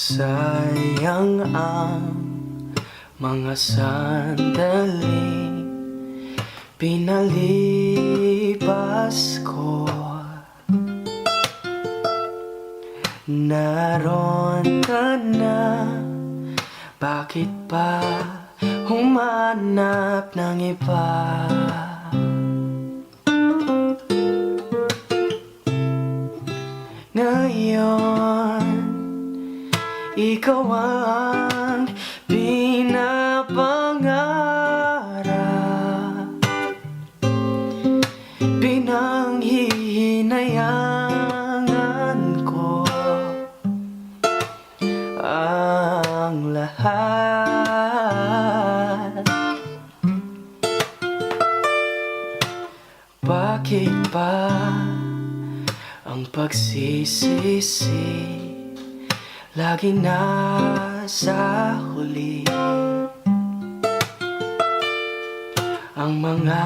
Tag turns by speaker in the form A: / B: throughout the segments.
A: Sayang ang mga sandaling pinalipas ko. Naroon ka na, bakit pa humanap ng iba? Ngayon, ikaw ang pinapangarap, pinanghihinayangan ko ang lahat. Bakit ba ang pagsisisi lagi nasa huli? Ang mga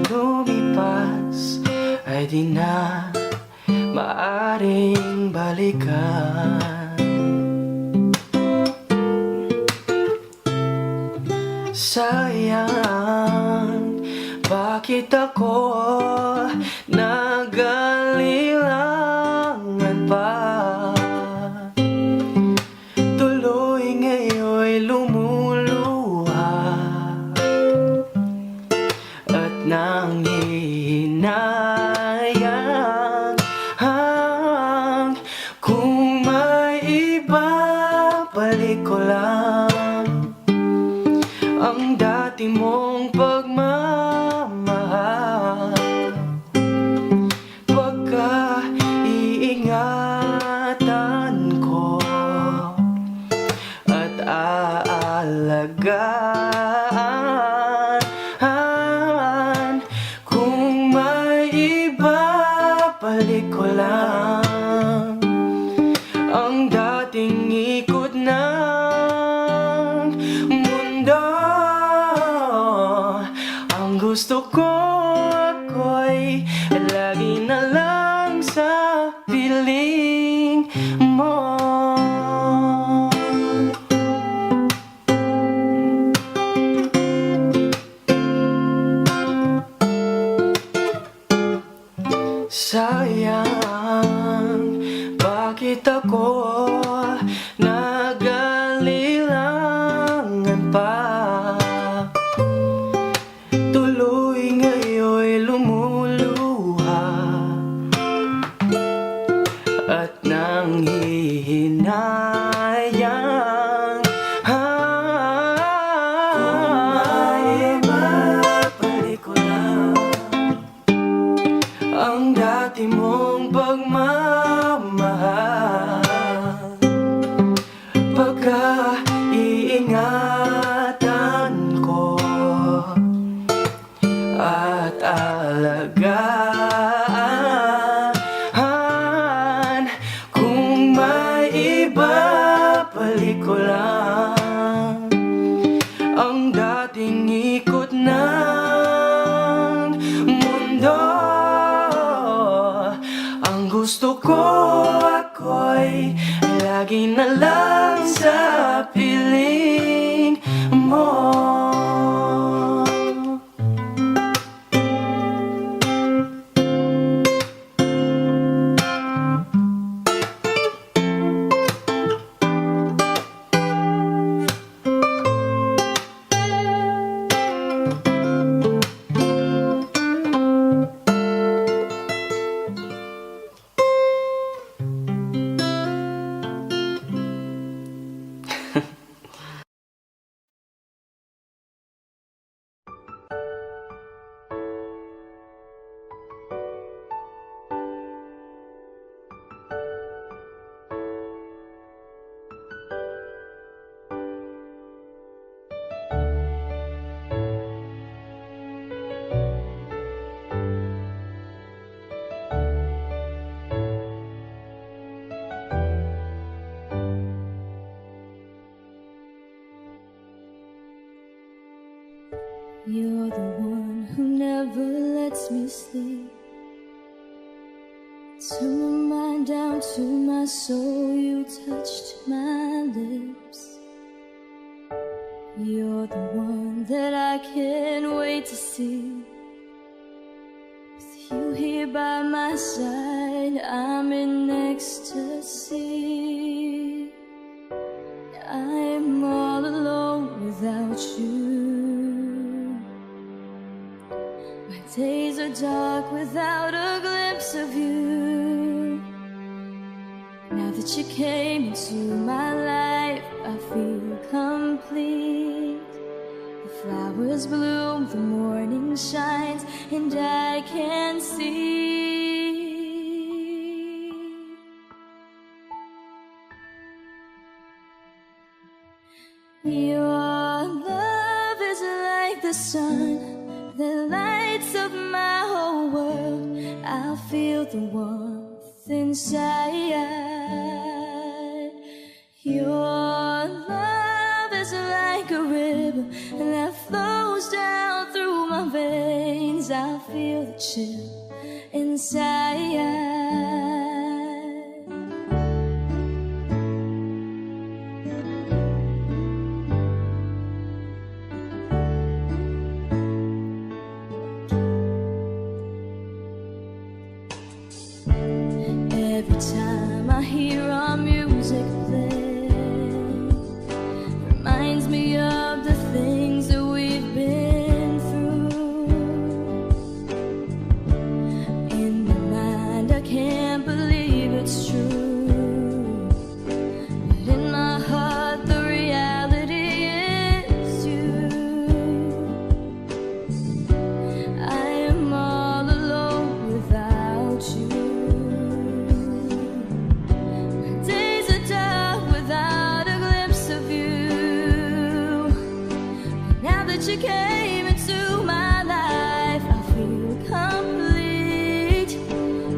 A: lumipas ay di na maaring balikan. Sayang, bakit ako nag-alilangan pa? Tuloy ngayon'y lumuluha at nanghihinayang kung may iba, balik ko lang ang dati mong pagmamahal. Pagka-iingatan ko at aalagaan. Kung may iba, balik ko lang ang dating ikot ng mundo. Ang gusto ko ako'y lagi na lang sa piling mo. Sayang, bakit ako nag-alilangan pa? Tuloy ngayon'y lumuluha at nanghihinayang. Kung may iba, balik ko lang ang dati mong pagmamahal. Pagka-iingatan ko at alagaan. Kung may iba, balik ko lang ang dating ikot ng mundo. Ang gusto ko ako'y lagi na lang sa piling mo.
B: You're the one who never lets me sleep. To my mind went down to my soul, you touched my lips. You're the one that I can't wait to see. With you here by my side, I'm in ecstasy. I'm all alone without you. My days are dark without a glimpse of you. Now that you came into my life, I feel complete. The flowers bloom, the morning shines, and I can see. Your love is like the sun that lights up my whole world. I feel the warmth inside. Your love is like a river that flows down through my veins. I feel the chill inside. Every time I hear our music play, reminds me of the things that we've been through. In my mind, I can't believe it's true, but in my heart, the reality is you. I am all alone without you. You came into my life, I feel complete.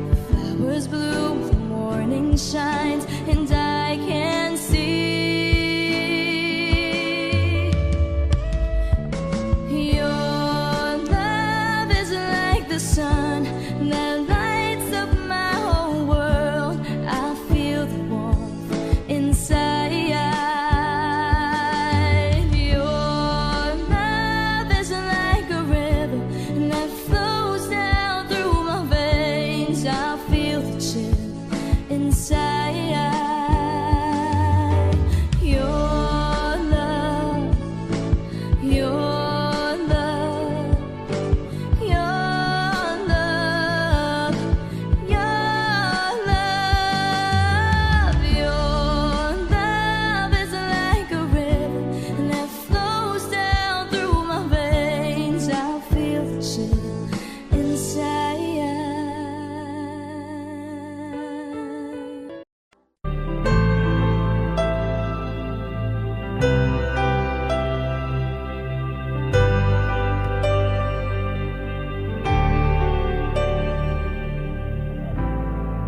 B: The flowers bloom, the morning shines, and I can see. Your love is like the sun that lights up my whole world. I feel the warmth inside.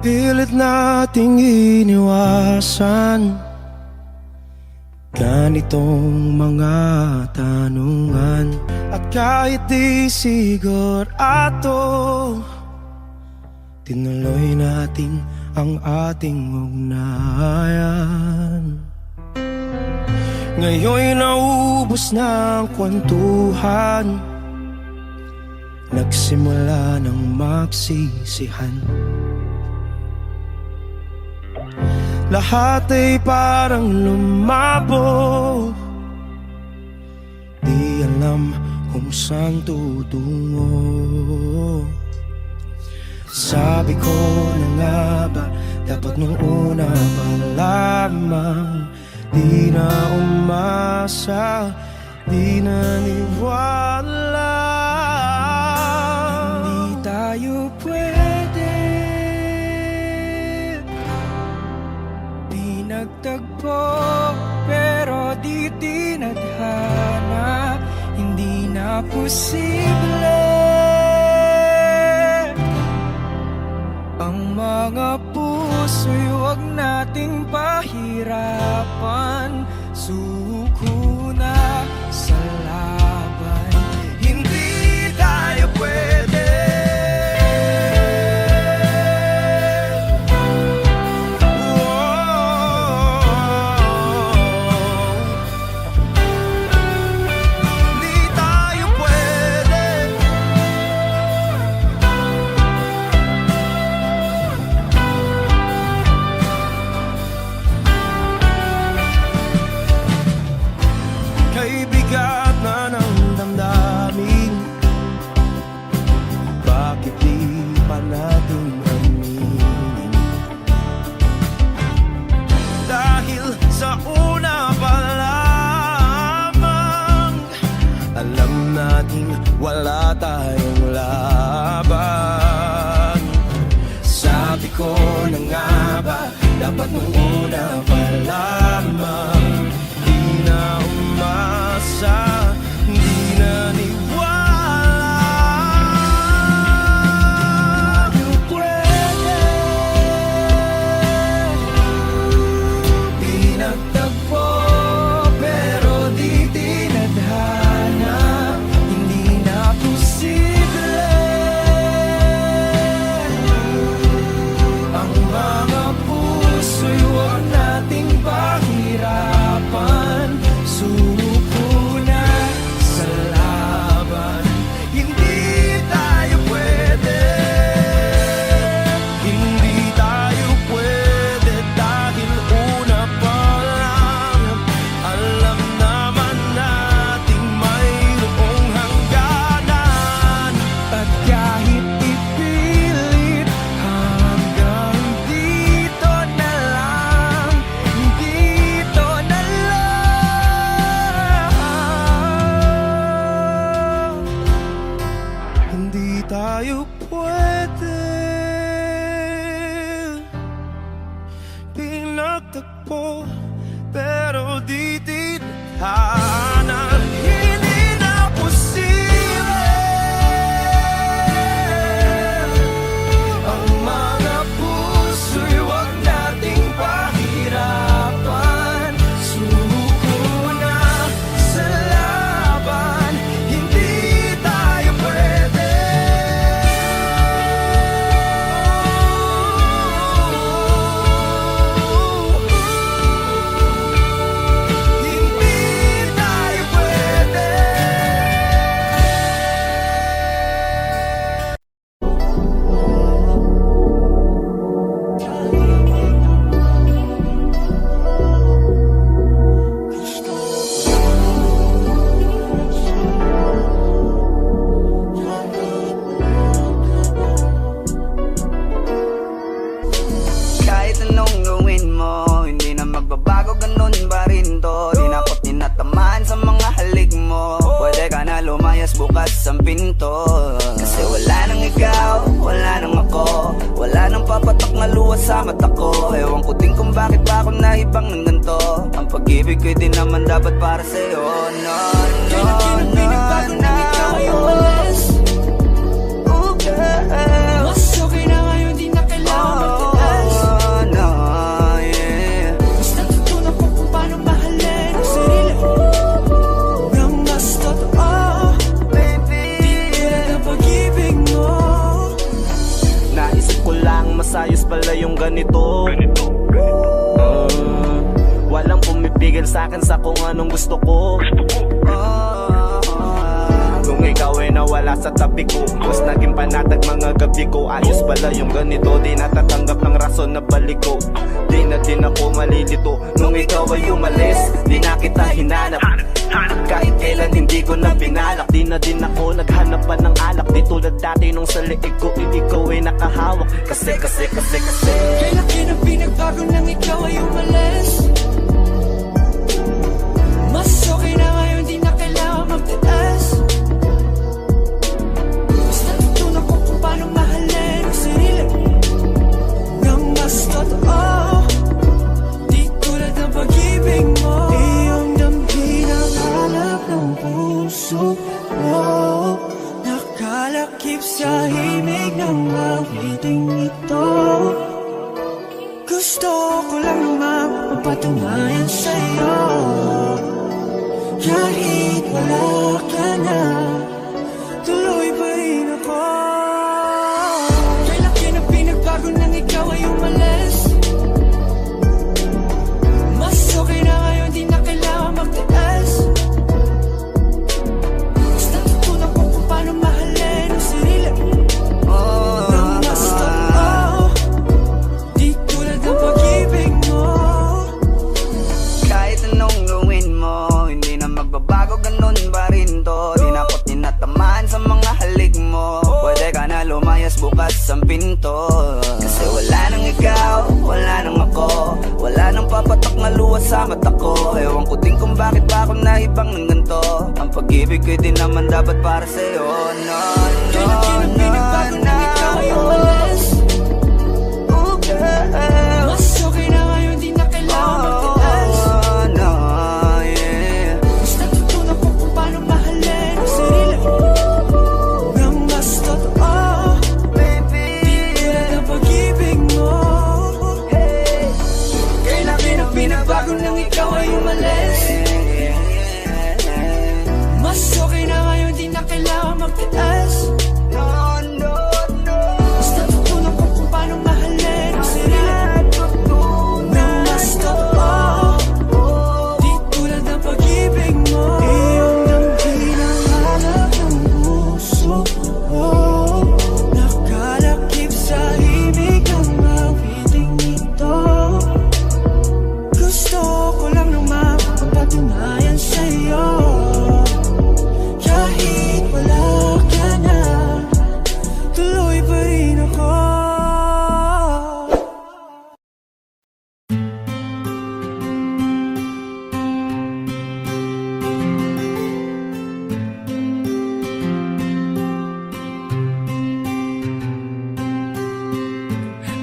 A: Pilit nating iniwasan ganitong mga tanungan. At kahit di sigurado, tinuloy natin ang ating ugnayan. Ngayon'y naubos na ang kwentuhan, nagsimula ng magsisihan. Lahat ay parang lumabo, di alam kung saan tutungo. Sabi ko na nga ba, dapat nung una pa lamang, di na umasa, di naniwala. Hindi tayo pwede nagtagpo, pero di tinadhana. Hindi na posible ang mga puso'y huwag nating pahirapan. Suko na sa laban, hindi tayo pwede. dapat nung una pa lamang. Di na umasa, di naniwala. Tayo pwede, pinagtagpo pero di tinadhana. Hindi na posible ang mga puso'y huwag nating pahirapan. Suko na sa laban, hindi tayo pwede. Hindi tayo pwede dahil una pa lang alam naman nating mayroong hangganan. At kahit ipilit hanggang dito na lang, dito na lang. Hindi tayo pwede pinagtagpo pero di tinadhana. Hindi na posible ang mga puso'y huwag nating pahirapan. Suko na sa laban, hindi tayo pwede. Hindi tayo pwede.
C: Kahit anong gawin mo, hindi na magbabago, ganun pa rin to. Di na ako tinatamaan sa mga halik mo. Pwede ka na lumayas, bukas ang pinto. Kasi wala nang ikaw, wala nang ako, wala nang papatak na luha sa mata ko. Ewan ko din kung bakit pa ako naibang ng ganito. Ang pag-ibig ko'y di naman dapat para sa'yo. No, no, no, no. Ooh, girl.
A: Mas okay na ngayon, di na kailangan magtaas.
C: Oh, no, yeah.
A: Mas natutunan ko kung paano mahalin ang sarili nang mas totoo.
C: Baby,
A: Tulad ng pag-ibig mo.
D: Naisip ko lang masayos pala yung ganito. Walang pumipigil sa akin sa kung anong gusto ko. Kung ikaw ay nawala sa tabi ko, mas naging panatag mga gabi ko. Ayos pala yung ganito, di natatanggap ng rason na balik ko. Di na din ako malilito nung ikaw ay umalis. Di na kita hinanap, kahit kailan hindi ko na pinalak. Di na din ako naghanap pa ng alak. Di tulad dati nung sa liig ko, ikaw ay nakahawak. Kasi
A: Kailan na pinagbago nang ikaw ay umalis. Mas okay na ngayon, di na kailangan magtaas. Mas natutunan ko kung paano mahalin ang sarili nang mas totoo. Di tulad ng pag-ibig mo. Iyong damhin ang hanap ng puso mo. Nakalakip sa himig ng awiting ito. Gusto ko lang naman mapatunayan sa'yo. Kahit wala ka na, tuloy pa rin ako. Kailan na pinagbago nang ikaw ay umalis. Mas okay na ngayon, di na kailangan magtaas. Mas natutunan ko kung paano mahalin ang sarili nang mas totoo. Di tulad ng pag-ibig mo.
C: kahit anong gawin mo, hindi na magbabago, ganun pa rin to. Di na ako tinatamaan sa mga halik mo. Pwede ka na lumayas, bukas ang pinto. Kasi wala nang ikaw, wala nang ako, wala nang papatak na luha sa mata ko. Ewan ko din kung bakit pa ako naibang ng ganito. Ang pag-ibig ko'y di naman dapat para sa'yo. No, no,
A: Kailan
C: no,
A: pinagbago
C: no.
A: nang ikaw ay umalis.
C: Ooh, girl.
A: Mas okay na ngayon,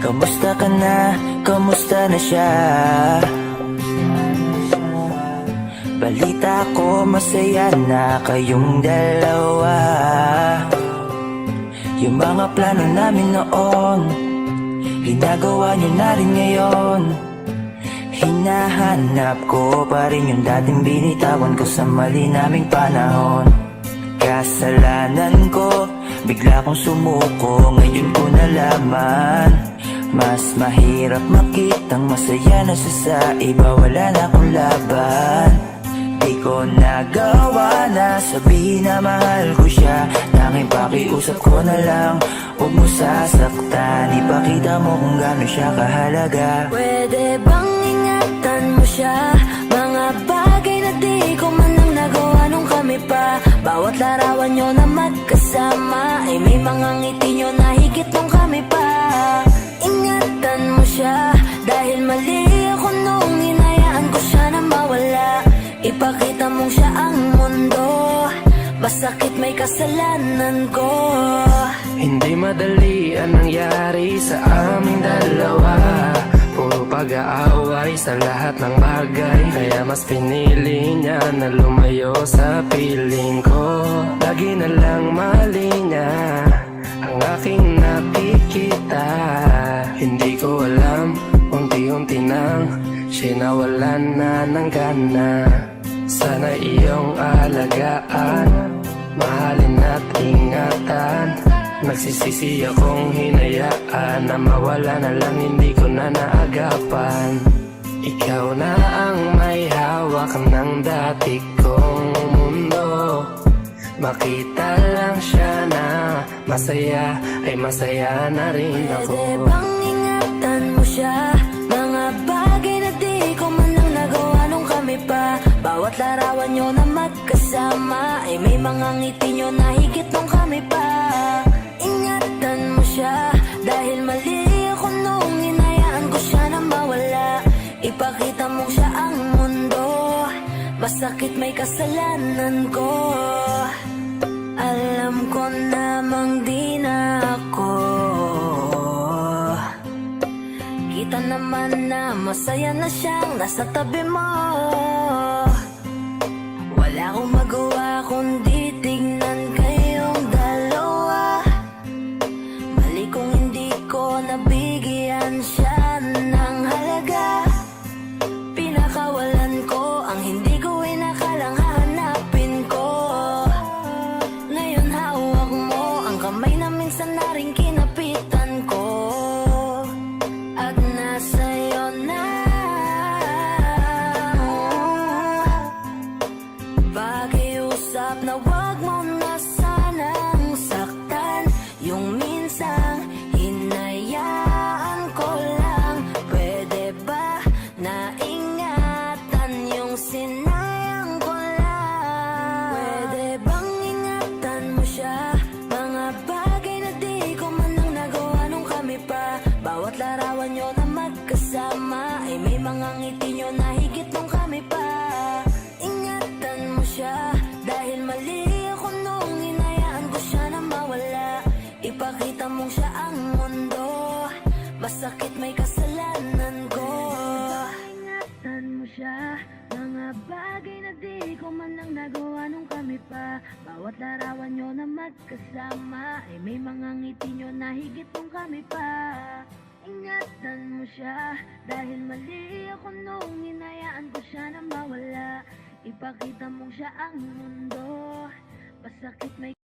E: Kamusta ka na? Kamusta na siya? Balita ko masaya na kayong dalawa. Yung mga plano namin noon, ginagawa niyo na rin ngayon. Hinahanap ko pa rin yung dating binitawan ko sa mali naming panahon. Kasalanan ko, bigla kong sumuko, ngayon ko nalaman. Mas mahirap makitang masaya na siya sa iba, wala na akong laban. Di ko nagawa na sabihin na mahal ko siya. Tanging pakiusap ko na lang, huwag mo sasaktan. Ipakita mo kung gaano siya kahalaga.
B: Pwede bang ingatan mo siya? Mga bagay na di ko man lang nagawa nung kami pa. Bawat larawan nyo na magkasama ay may mga ngiti nyo na higit nung kami pa. Ingatan mo siya, dahil mali ako nung hinayaan ko siya na mawala. Ipakita mong siya ang mundo, masakit may kasalanan ko.
F: Hindi madali ang nangyari sa aming dalawa. Puro pag-aaway sa lahat ng bagay, kaya mas pinili niya na lumayo sa piling ko. Lagi na lang mali niya ang aking nakikita. Hindi ko alam, unti-unti nang siya nawalan na ng gana. Sana iyong alagaan, mahalin at ingatan. Nagsisisi akong hinayaan na mawala na lang, hindi ko na naagapan. Ikaw na ang may hawak ng dati kong mundo. Makita lang siya na masaya, ay masaya na rin ako.
B: Pwede bang ingatan mo siya? Mga bagay na di ko man lang nagawa nung kami pa. Bawat larawan nyo na magkasama ay may mga ngiti nyo na higit nung kami pa. Ingatan mo siya, dahil mali ako nung hinayaan ko siya na mawala. Ipakita mo siya ang mundo, masakit may kasalanan ko. Alam ko namang di na ako. Kita naman na masaya na siyang nasa tabi mo. Wala akong magawa kundi tignan kayong dalawa. Mali kung hindi ko nabigyan siya ng halaga. Pinakawalan ko ang hindi ko inakalang hahanapin ko. Ngayon hawak mo ang kamay na minsan na rin kinapitan ko. At nasa'yo na. Pakiusap na wag mo na sanang saktan. Yung minsang hinayaan ko lang. Pwede ba na ingatan yung sinayang ko lang? Pwede bang ingatan mo siya? Mga bagay na di ko man lang nagawa nung kami pa. Bawat larawan nyo na magkasama ay may mga ngiti nyo na higit nung kami pa. Ingatan mo siya, dahil mali ako nung hinayaan ko siya na mawala. Ipakita mong siya ang mundo, masakit may kasalanan ko. Ingatan mo siya, mga bagay na di ko man lang nagawa nung kami pa. Bawat larawan nyo na magkasama ay may mga ngiti nyo na higit nung kami pa. Ingatan mo siya, dahil mali ako nung hinayaan ko siya na mawala. Ipakita mong siya ang mundo, masakit may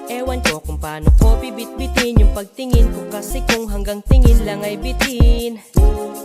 G: Ewan ko kung paano ko bibit-bitin yung pagtingin ko, kasi kung hanggang tingin lang ay bitin.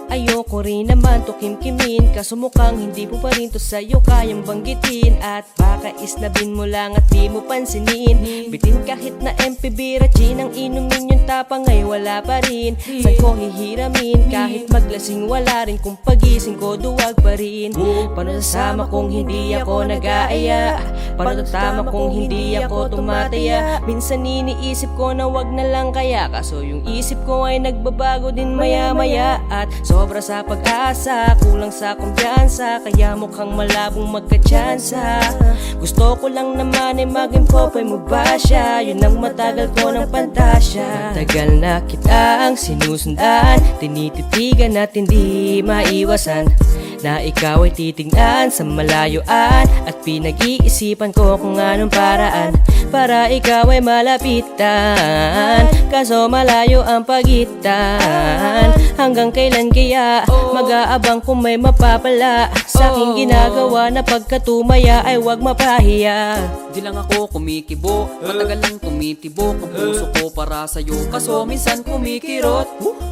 G: Ayoko rin naman to kimkimin, kaso mukhang hindi mo pa rin to sa'yo kayang banggitin. At baka isnabin mo lang at di mo pansinin. Bitin kahit na MPB Rachin ang inumin, yung tapang ay wala pa rin. Saan ko hihiramin, kahit maglasing wala rin. Kung pagising ko duwag pa rin. Paano sasama kung hindi ako nag-aaya? Paano tatama kung hindi ako tumataya? Minsan iniisip ko na wag na lang kaya, kaso yung isip ko ay nagbabago din maya-maya. At sobra sa sa pag-asa, kulang sa kumpiyansa, kaya mukhang malabong magkatsansa. Gusto ko lang naman ay maging popoy mo ba siya, yun ang matagal ko ng pantasya. Matagal na kitang sinusundan, tinititigan at hindi maiwasan na ikaw ay titignan sa malayuan, at pinag-iisipan ko kung anong paraan para ikaw ay malapitan. Kaso malayo ang pagitan, hanggang kailan kaya mag-aabang kung may mapapala sa aking ginagawa na pagkatumaya ay wag mapahiya.
H: Di lang ako kumikibo, matagal lang tumitibok ang puso ko para sa'yo, kaso minsan kumikirot.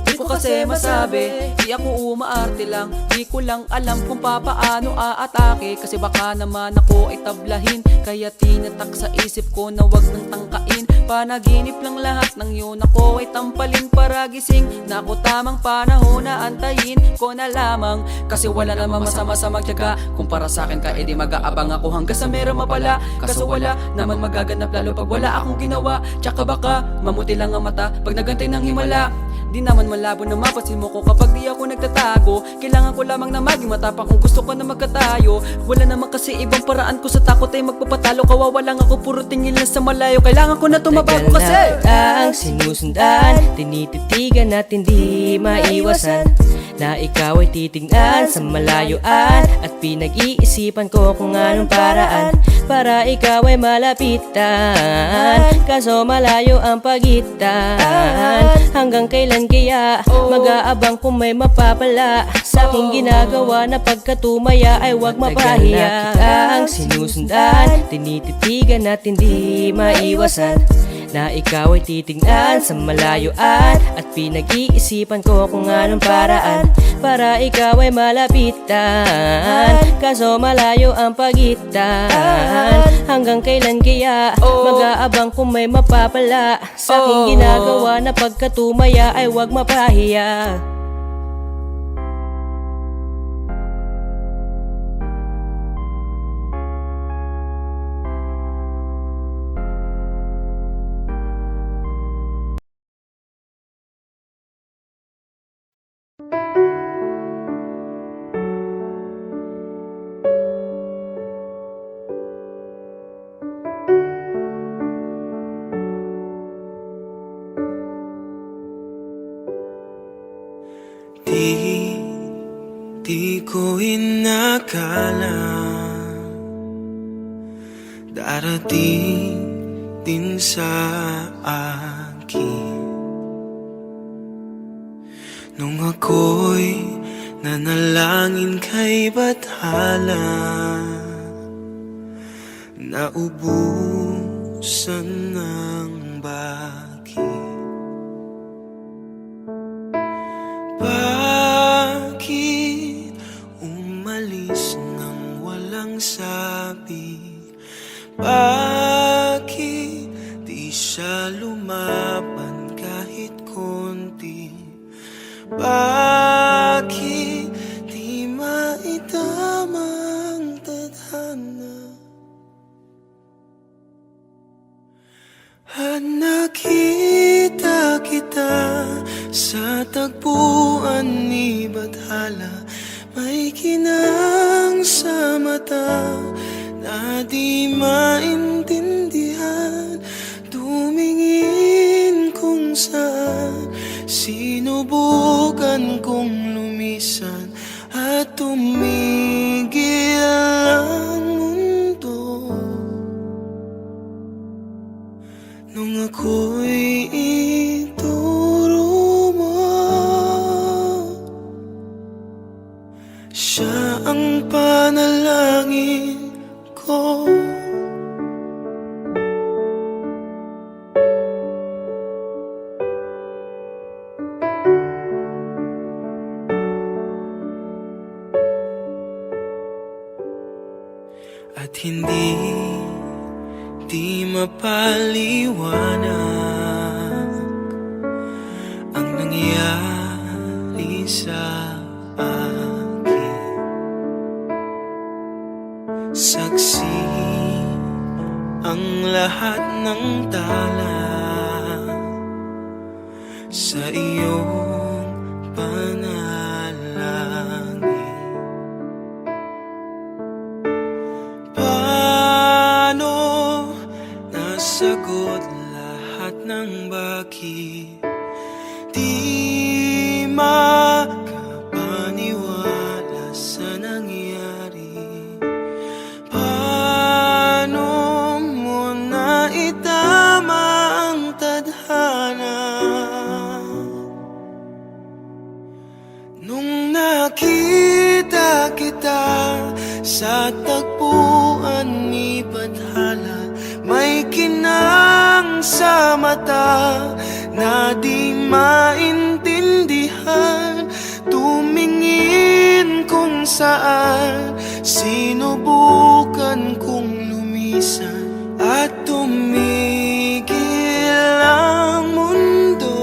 H: Di ko kasi masabi, di ako umaarte lang, di ko lang alam kung papaano aatake, kasi baka naman ako ay tablahin, kaya tinatak sa isip ko na wag nang tangkain. Panaginip lang lahat ng yun, ako ay tampalin para gising, na ako tamang panahon na antayin ko na lamang, kasi wala namang masama sa magtiyaga. Kung para sa akin ka, edi mag-aabang ako hanggang sa meron mapala, kaso wala naman magaganap lalo pag wala akong ginawa. Tsaka baka mamuti lang ang mata pag nagantay ng himala. Di naman malabo na mapasin mo ko kapag di ako nagtatago. Kailangan ko lamang na maging matapang kung gusto ko na magkatayo. Wala naman kasi ibang paraan ko sa takot ay magpapatalo. Kawawa lang ako, puro tingin lang sa malayo. Kailangan ko na tumabago kasi
G: ang sinusundan, tinititigan at hindi maiwasan na ikaw ay titignan sa malayuan, at pinag-iisipan ko kung anong paraan para ikaw ay malapitan. Kaso malayo ang pagitan, hanggang kailan kaya mag-aabang kung may mapapala sa aking ginagawa na pagkatumaya ay wag mapahiya. Ang sinusundan, tinititigan at hindi maiwasan na ikaw ay titignan sa malayuan, at pinag-iisipan ko kung anong paraan para ikaw ay malapitan. Kaso malayo ang pagitan, hanggang kailan kaya mag-aabang kung may mapapala sa aking ginagawa na pagkatumaya ay wag mapahiya.
A: Di ko inakala darating din sa akin nung ako'y nanalangin kay Bathala, naubusan ng bakit. Bakit umalis nang walang sabi? Bakit di siya lumaban kahit konti? Bakit di maitamang tadhana? At nakita kita sa tagpuan ni Bathala, may kinang sa mata na di maintindihan. Tumingin kung saan, sinubukan kong lumisan at tumigil ang mundo. Nung ako'y ituro mo, siya ang panalangin ko. At hindi mapaliwanag ang nangyari sa akin. Saksi ang lahat ng tala sa iyong panalangin. sakit. Di makapaniwala sa nangyari. Paano mo na itama ang tadhana? Nung nakita kita sa tagpuan ni Bathala, may kinang sa mata na di maintindihan. Tumingin kung saan, sinubukan kong lumisan at tumigil ang mundo.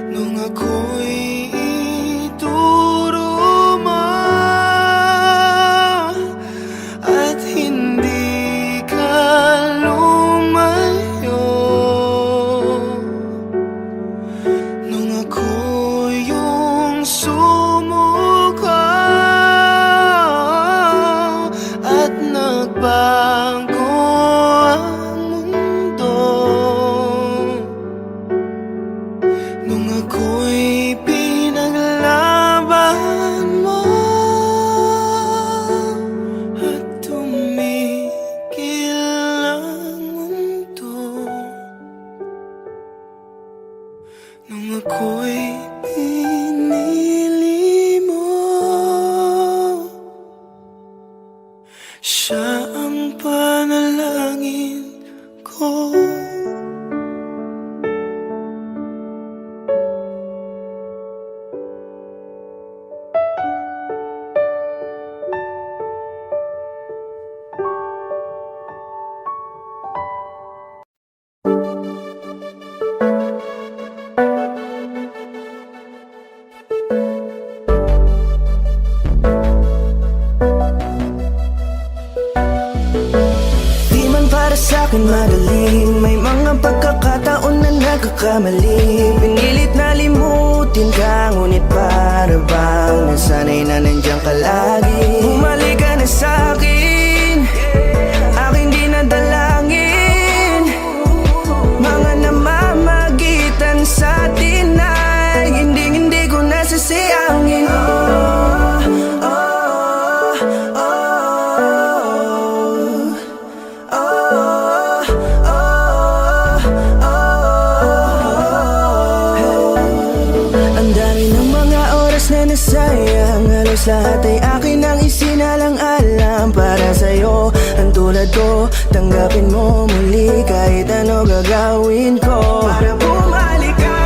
A: Nung ako'y ituro mo at hindi ka lumayo. Nung ako yung sumuko at nagbago ang mundo. Nung ako'y pinaglaban mo at tumigil ang mundo. Nung ako'y pinili mo, siya ang panalangin ko. Di man para sa'kin madali, may mga pagkakataon na nagkakamali. Pinilit na limutin ka, ngunit para bang nasanay na nandiyan ka lagi. Bumalik ka na sa'kin, aking di nadalangin. Mga namamagitan sa atin ay hindi ko nasasayangin. Ang dami ng mga oras na nasayang, halos lahat ay akin ang isinalang-alam para sa'yo. Ang tulad ko, tanggapin mo muli kahit ano gagawin ko para bumalik ka.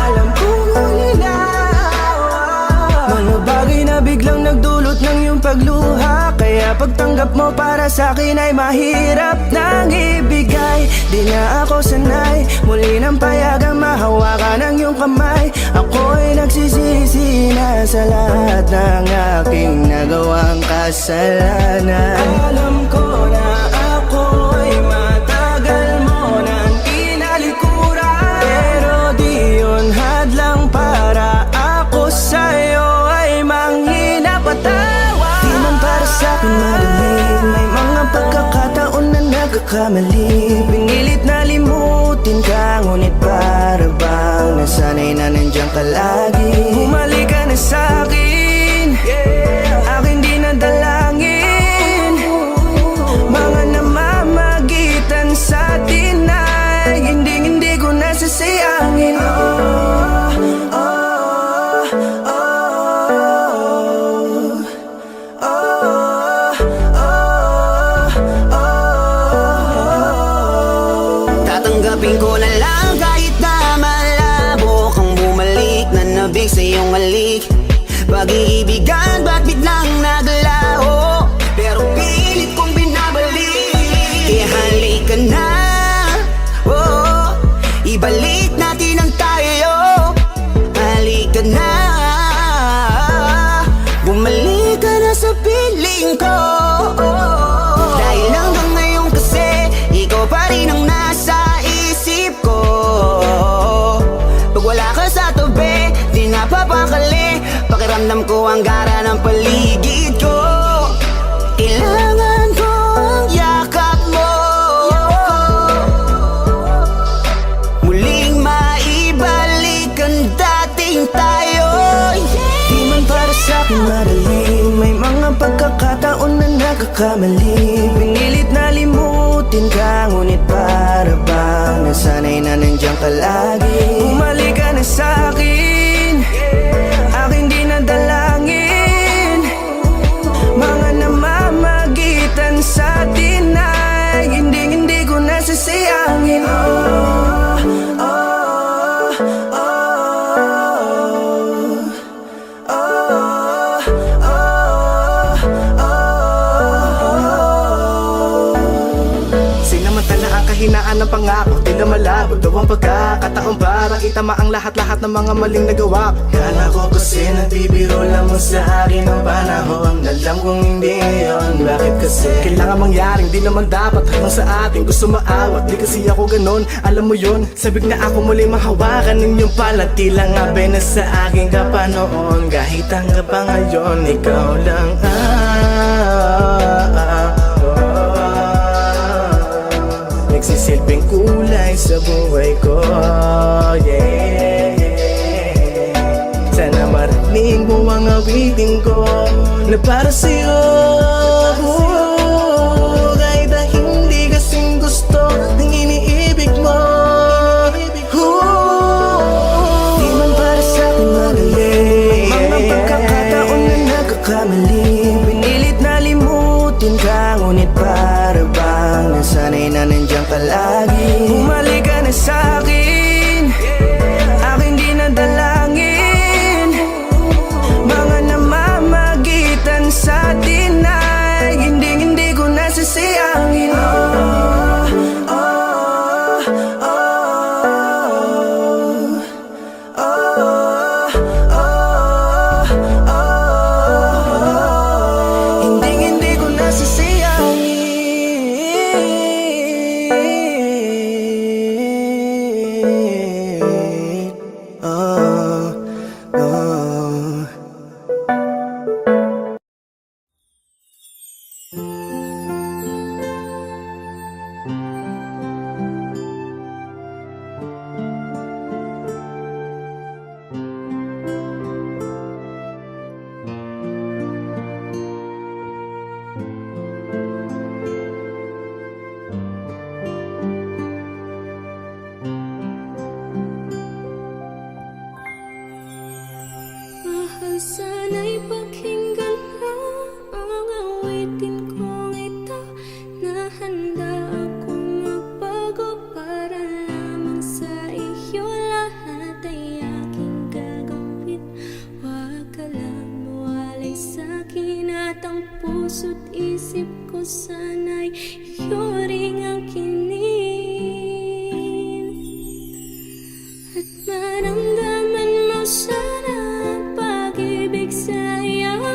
A: Alam kong ulinaw mga bagay na biglang nagdulot ng iyong pagluha, kaya pagtanggap mo para sa'kin ay mahirap nang ibigay. Di na ako sanay, muli nang payagang mahawakan ang iyong kamay. Ako'y nagsisisi na sa lahat ng aking nagawang kasalanan. Alam ko na ako'y matagal mo nang kinalikuran, pero di yun hadlang para ako sa'yo ay manghina patawa. Di man para sa'kin madali, may mga pagkakataon na nagkakamali. Pinilit na limutin ka, ngunit para bang nasanay na nandiyan ka lagi. Bumalik ka na sa'kin, aking di nadalangin. Mga namamagitan sa atin ay hindi ko nasasayangin. Tatanggapin ko na lang kahit na malabo kang bumalik na nabig sa iyong halik. Pag-iibigan ba't biglang naglaho, pero pilit kong binabalik. Kaya halika na, oh, ibalik natin ang tayo. Halika na, bumalik ka na sa piling ko. Dahil hanggang ngayon kasi ikaw pa rin ang nasa isip ko. Pag wala ka sa tabi, di napapakali. Pakiramdam ko ang gara ng paligid ko. Kailangan ko ang yakap mo.
E: pagkakataon na nagkakamali, pinilit na limutin ka, ngunit para bang nasanay na nandiyan ka lagi. Bumalik ka na sa'kin, aking di nadalangin. Mga namamagitan sa atin ay hindi ko nasasayangin.
D: Sinamantala ang kahinaan ng pangako, tila malabo daw ang pagkakataon para itama ang lahat-lahat ng mga maling nagawa ko. Kala ko kasi nagbibiro lamang sa akin ang panahon, alam kong hindi yun. Bakit kasi kailangan mangyaring di naman dapat hanggang sa atin gusto maawat? Di kasi ako ganon, alam mo yun. Sabik na ako muli mahawakan ninyong pala, tila nga na sa akin ka pa noon. Kahit hanggang pa ngayon, ikaw lang nagsisilbing kulay sa buhay ko, yeah. Sana marinig mo ang awitin ko na para sa'yo, kahit na hindi kasing gusto ng iniibig mo.
E: Di man para sa'kin madali, mga pagkakataon na nagkakamali, pinilit na limutin ka, ngunit para bang nasanay na nandiyan ka lagi. Bumalik ka na sa'kin, aking di nadalangin. Mga namamagitan sa atin ay hindi ko nasasayangin. Hindi ko nasasayangin.
B: Mahal, sana'y pakinggan mo ang awitin kong ito, na handa akong magbago para lamang sa iyo. Lahat ay aking gagawin, huwag ka lang mawalay sa'kin, at ang puso't isip ko sana'y iyo ring angkinin. At maramdaman mo sana ang pag-ibig sa iyong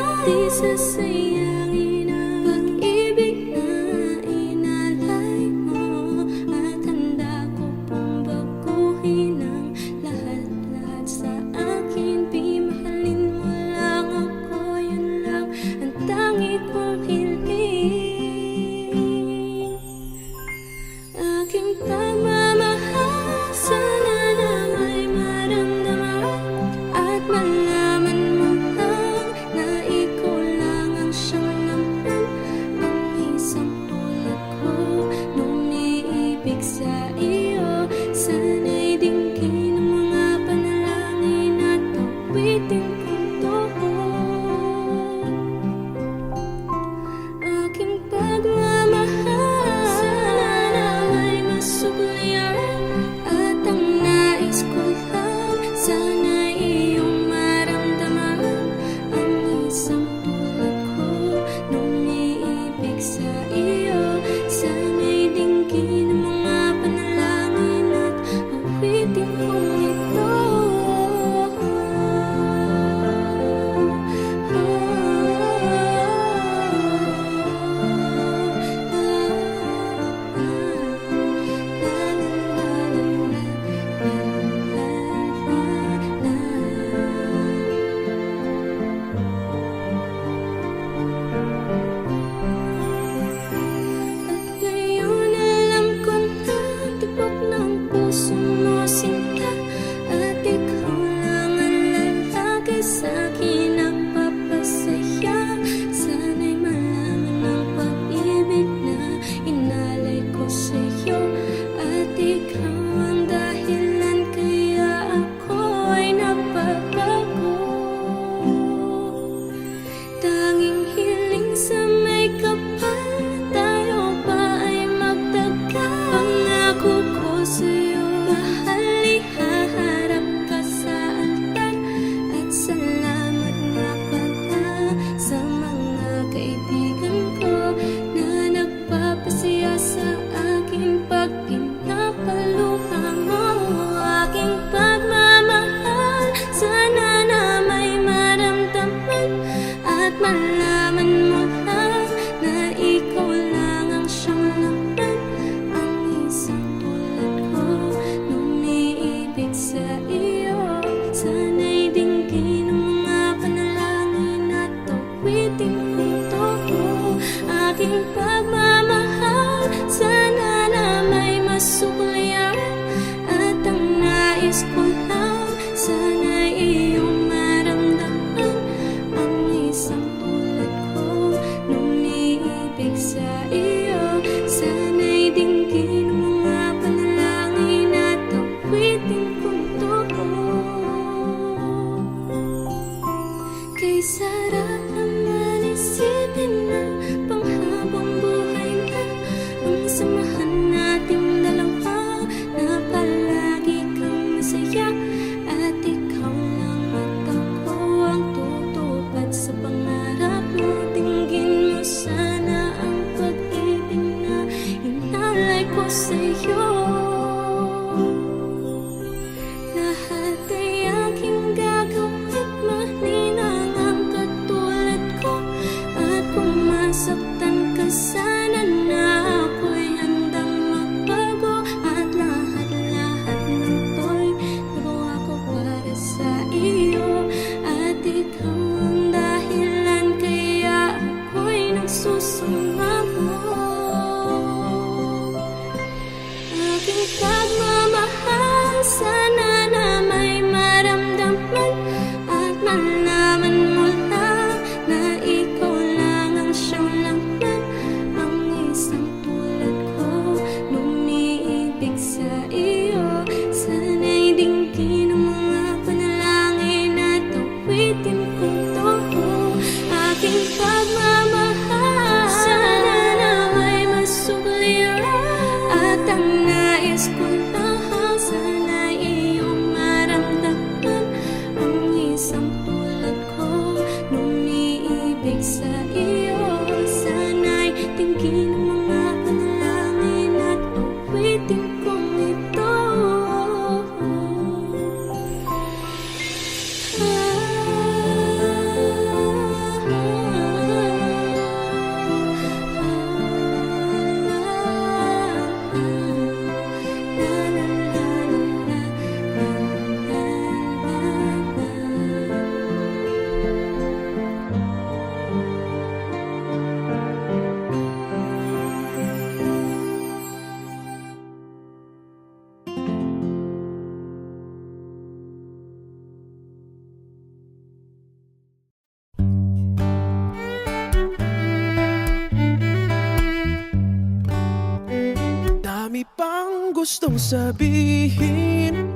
A: gustong sabihin,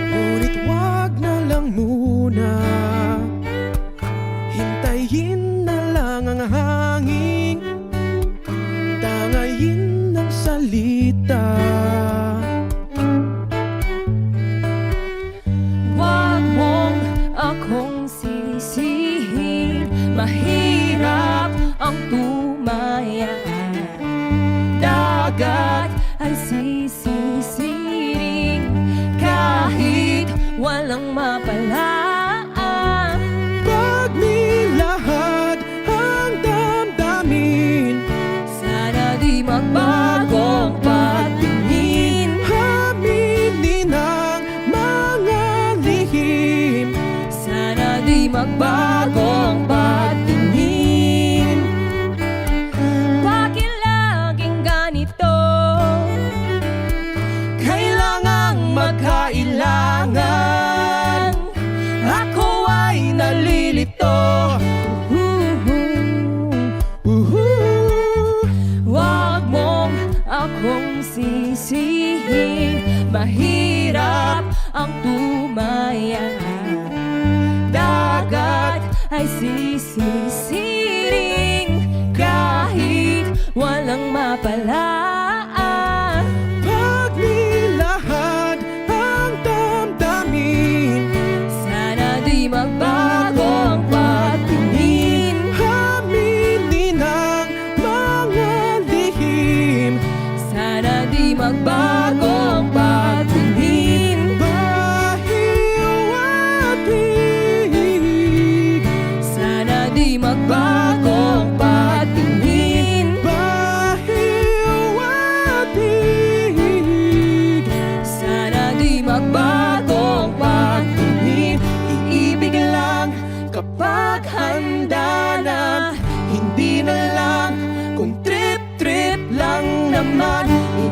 A: ngunit wag na lang muna. Hintayin na lang ang hangin, tangayin ng salita.
B: Wag mong akong sisihin, mahirap ang tumaya. Dagat ay sisisiring kahit walang mapalaan.
A: Pag nilahad ang damdamin,
B: Sana di magbagong patingin.
A: aminin ang mga lihim.
B: Sana di magbagong patingin. Bakit laging ganito?
A: Kailangang magkailangan. Ako ay nalilito.
B: Wag mong akong sisihin, mahirap ang tumaya. Dagat ay sisisiring kahit walang mapalaan.
A: Pag nilahad ang damdamin,
B: Sana di magbagong patingin.
A: aminin ang mga lihim.
B: Sana di magbagong patingin.
A: Bahiw at hig,
B: Sana di magbagong patingin.
A: bahiw at hig.
B: Sana di magbagong patingin.
A: Iibig lang kapag handa na, hindi na lang kung trip-trip lang naman.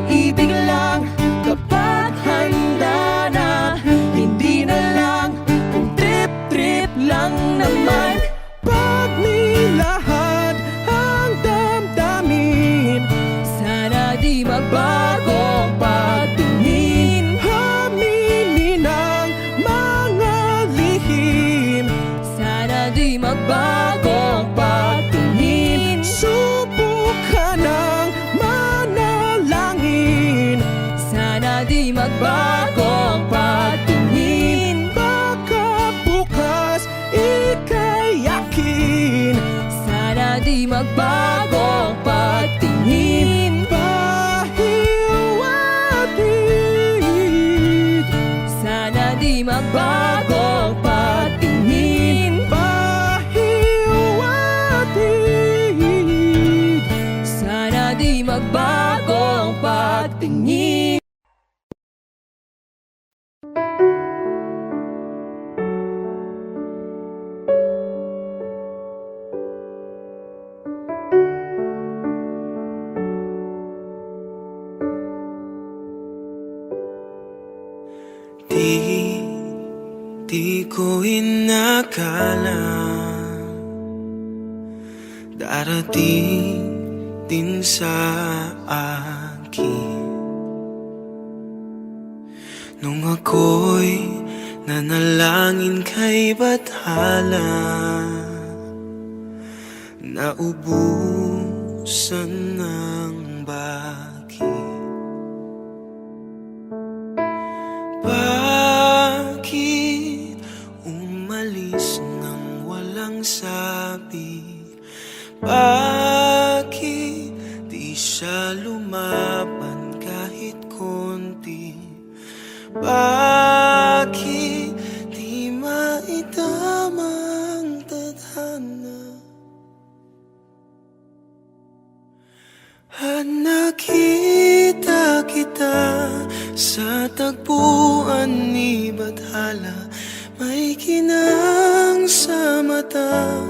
A: Iibig lang kapag handa na, hindi na lang kung trip-trip lang naman. Pag nilahad ang damdamin,
B: Sana di magbagong patingin.
A: aminin ang mga lihim.
B: Sana di magbagong patingin.
A: Subukan ng manalangin,
B: Sana di magbagong patingin.
A: baka bukas ika'y yakin.
B: Sana di magbagong patingin.
A: Bahiw at hig,
B: Sana di magbagong patingin.
A: bahiw at hig.
B: Sana di magbagong patingin.
A: Di ko inakala darating din sa akin nung ako'y nanalangin kay Bathala. Naubusan ng bakit. Bakit umalis nang walang sabi? Bakit di siya lumaban kahit konti? Bakit di maitamang tadhana? At nakita kita sa tagpuan ni Bathala. May kinang sa mata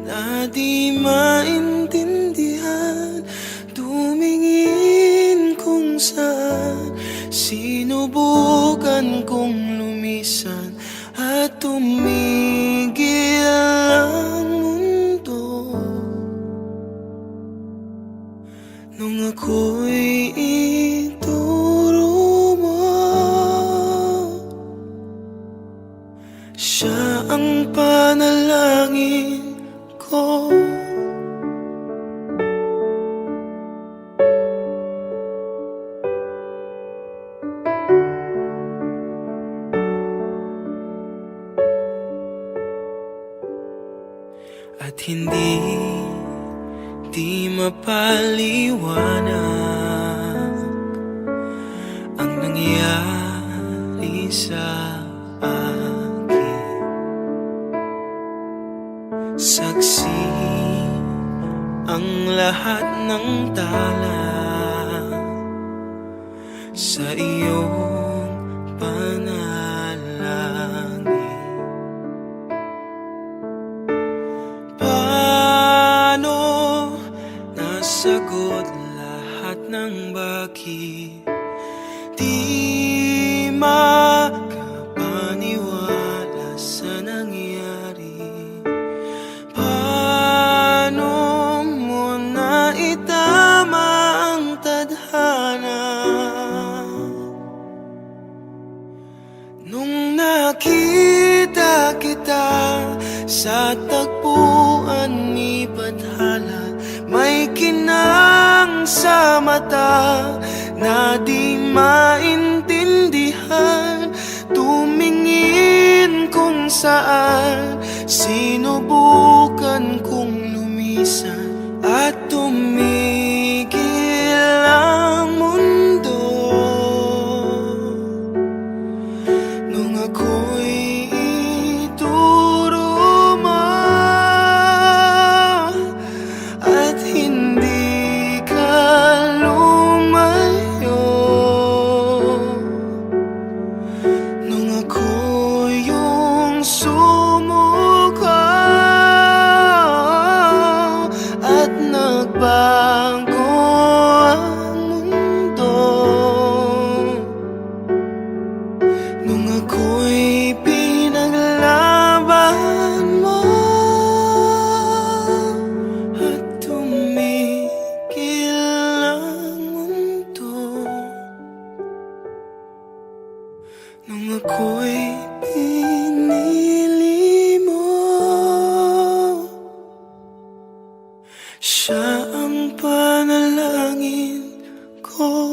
A: na di maintindihan. Tumingin kung saan, sinubukan kong lumisan at tumigil ang mundo. Nung ako'y ituloy Siya ang panalangin ko. At hindi mapaliwanag ang nangyari sa akin. Saksi ang lahat ng tala sa iyong panalangin. Paano nasagot lahat ng bakit di makapaniwala sa nangyari? Paano mo naitama ang tadhana nung nakita kita sa tagpuan ni Bathala? May kinang sa mata na di maintindihan, tumingin kung saan, sinubukan kong lumisan at tumigil ang mundo nung ako'y ituro mo at hindi ka lumayo. Nung ako yung sumuko at nagbago ang mundo, nung ako'y pinaglaban mo at tumigil ang mundo, nung ako'y pinili mo. Siya ang panalangin ko.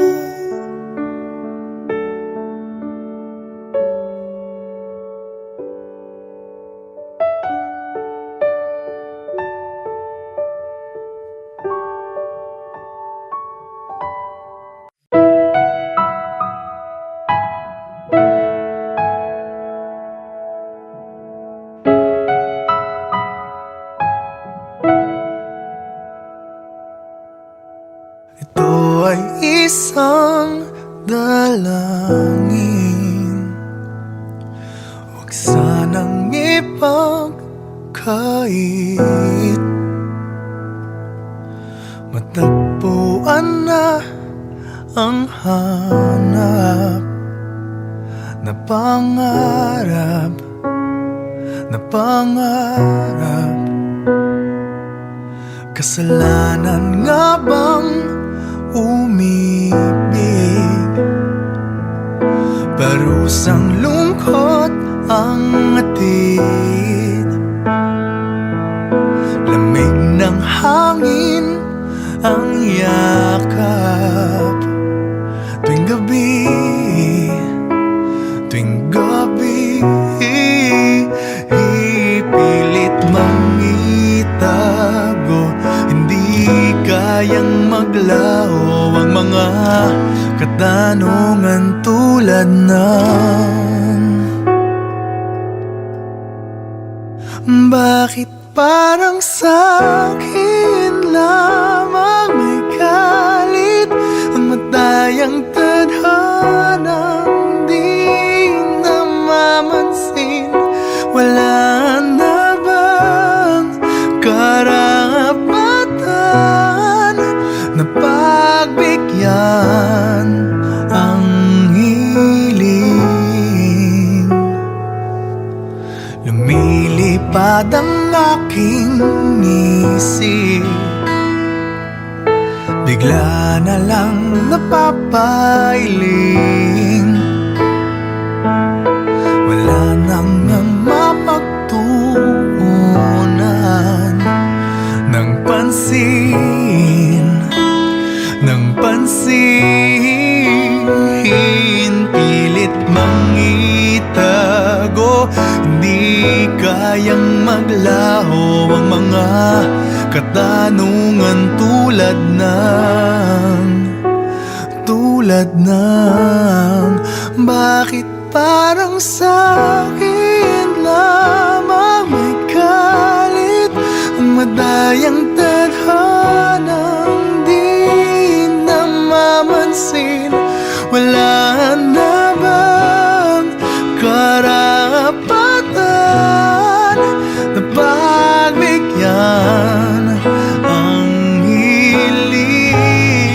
A: Ito ay isang dalangin, huwag sanang ipagkait. Matagpuan na ang hanap na pangarap, na pangarap. Kasalanan nga bang umibig? Parusang lungkot ang atid, lamig ng hangin ang yakap. Tuwing gabi, tuwing gabi, ipilit mang itago, hindi kayang maglaho ang mga katanungan tulad ng bakit parang sa'kin lamang may galit ang matayang tadhanang di namamansin? Wala na bang karapatan na pagbigyan ang hiling? Lumilipad ang aking isip, bigla na lang napapailing. Wala nang Di kayang maglaho ang mga katanungan tulad ng bakit parang sa'kin lamang may galit ang madayang tadhanang di namamansin. Wala na bang karapatan na pagbigyan ang hiling?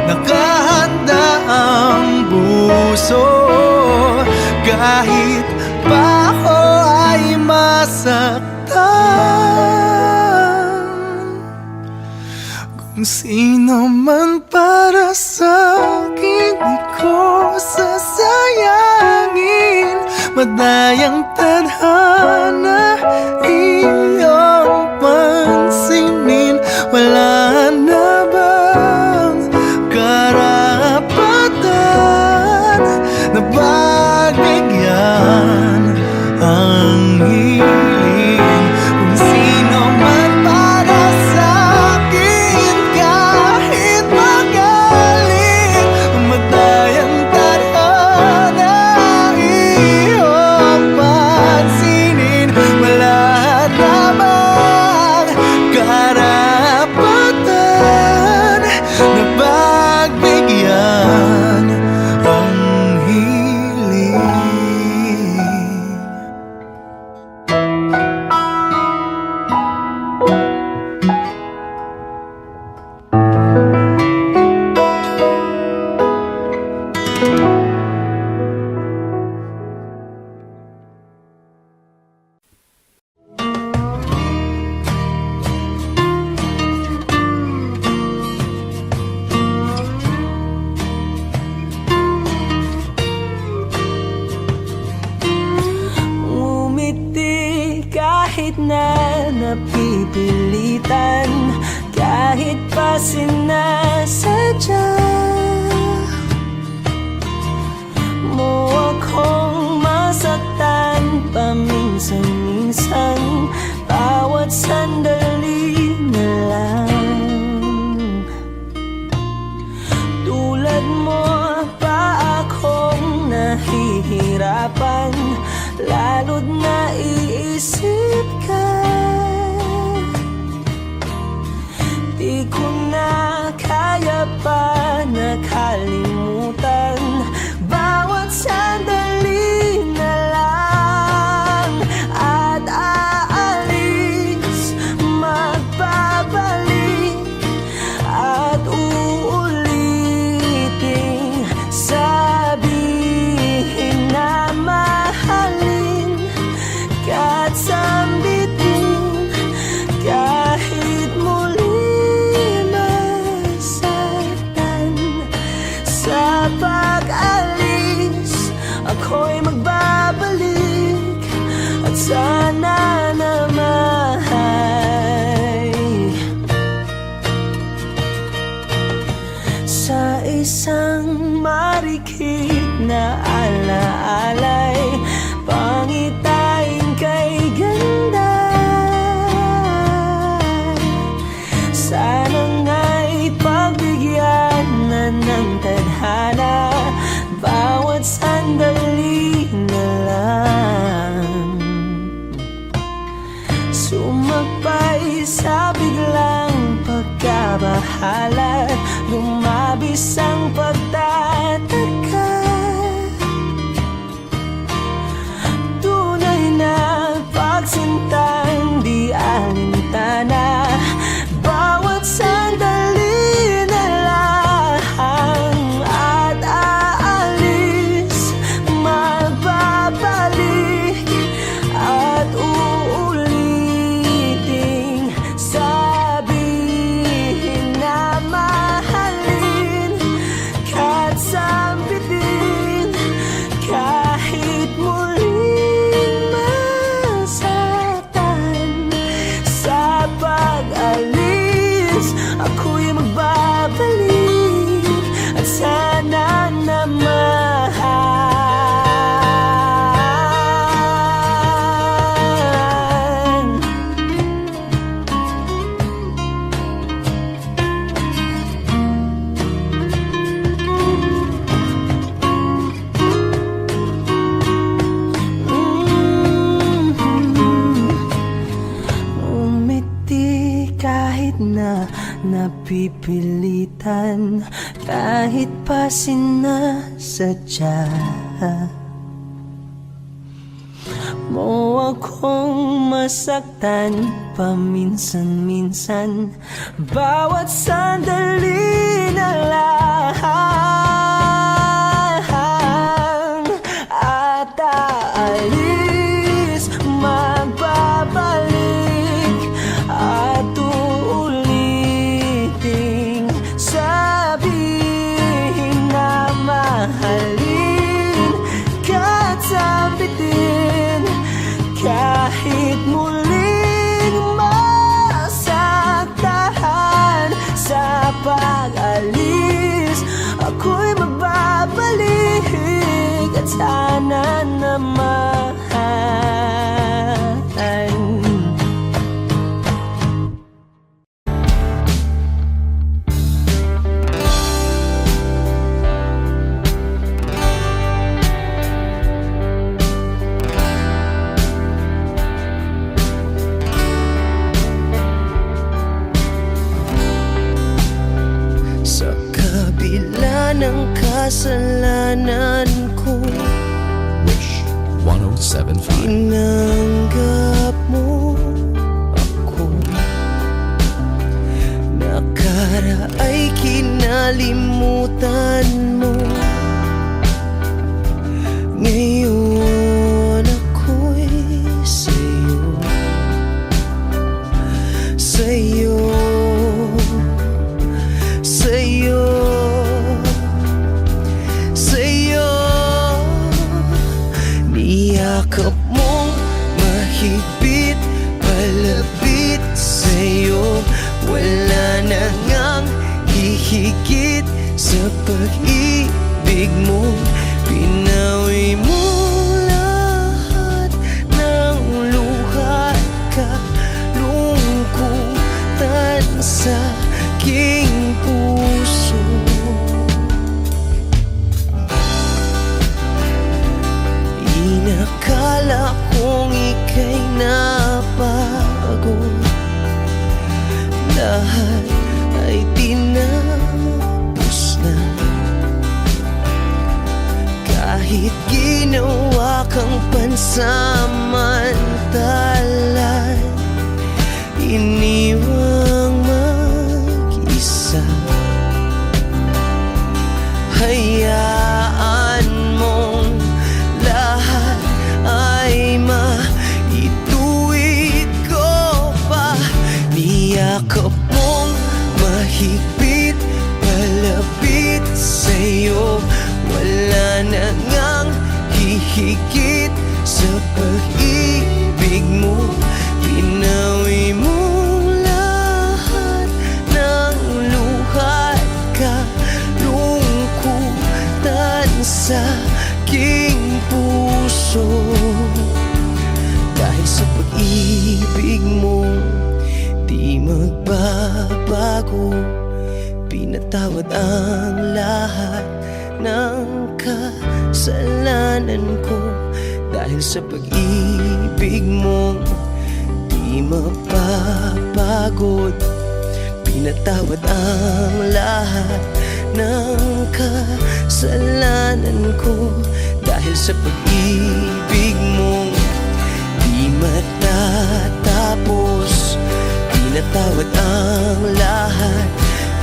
A: Nakahanda ang puso kahit pa ako ay masaktan. Kung sino man para sa'kin, di ko sasayangin. Madayang tadhana iyong pansinin. Wala na bang karapatan na pagbigyan ang hiling? Kung sino man para sa'kin, kahit magalit, madayang tadhana iyong pansinin. Wala na bang karapatan na pagbigyan ang hiling?
G: Umiti kahit na napipilitan, kahit pa sinasadya mo akong masaktan paminsan-minsan. Bawat sandali na lang, tulad mo pa akong nahihirapan, lalo't naiisip ka. Di ko na kaya pa nakalimutan. Bawat sandali na lang at aalis, magbabalik at uulitin. Sabihin na mahalin ka't sambitin, kahit muli masaktan. Sa pag-alis, ako'y magbabalik at sana naman sa isang marikit na alaalay, pangitain kay ganda. Sana nga'y pagbigyan na ng tadhana, bawat sandali na lang. Sumakbay sa biglang pagkabahala, lumabis ang pagtataka.
E: napipilitan kahit pa sinasadya mo akong masaktan paminsan-minsan. Bawat sandali na lang at aalis, magbabalik at uuliting sabihin na mahalin ka't sabitin kahit muling masaktan. Sa pag-alis, ako'y magbabalik at sana naman
A: Sa kabila ng kasalanan ko,
I: Wish 1075.
A: tinanggap mo ako. Nakara'y kinalimutan mo. Ngayon ako'y sa'yo, sa'yo, sa'yo, sa'yo. Niyakap mong mahigpit, palapit sa'yo. Wala na ngang hihigit sa pag-ibig mo. Pinawi mo lahat ng luha at kalungkutan sa aking puso. Inakala kong ika'y nabago, lahat ay tinapos na. Kahit ginawa kang pansamantalan, iniwang mag-isa. Hayaan mong lahat ay maituwid ko pa. Niyakap mong mahigpit, palapit sa'yo. Wala na ngang hihigit sa pag-ibig mo. Pinawi mo lahat ng luha at kalungkutan sa aking puso. Dahil sa pag-ibig mo, di magbabago. Pinatawad ang lahat ng kasalanan ko. Dahil sa pag-ibig mo, di mapapagod. Pinatawad ang lahat ng kasalanan ko. Dahil sa pag-ibig mo, di matatapos. Pinatawad ang lahat